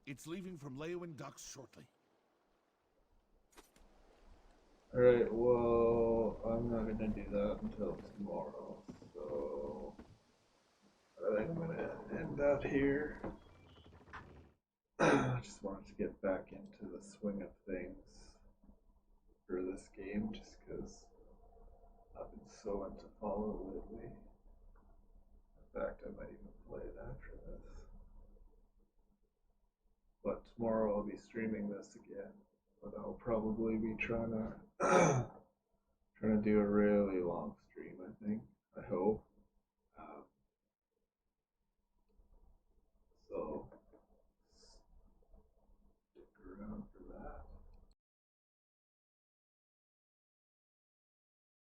It's leaving from Leowin docks shortly. Alright, well, I'm not gonna do that until tomorrow, so I think I'm gonna end that here. I just wanted to get back into the swing of things for this game, just because I've been so into Fallout lately. In fact, I might even play it after this. But tomorrow I'll be streaming this again. But I'll probably be trying to do a really long stream, I think. I hope.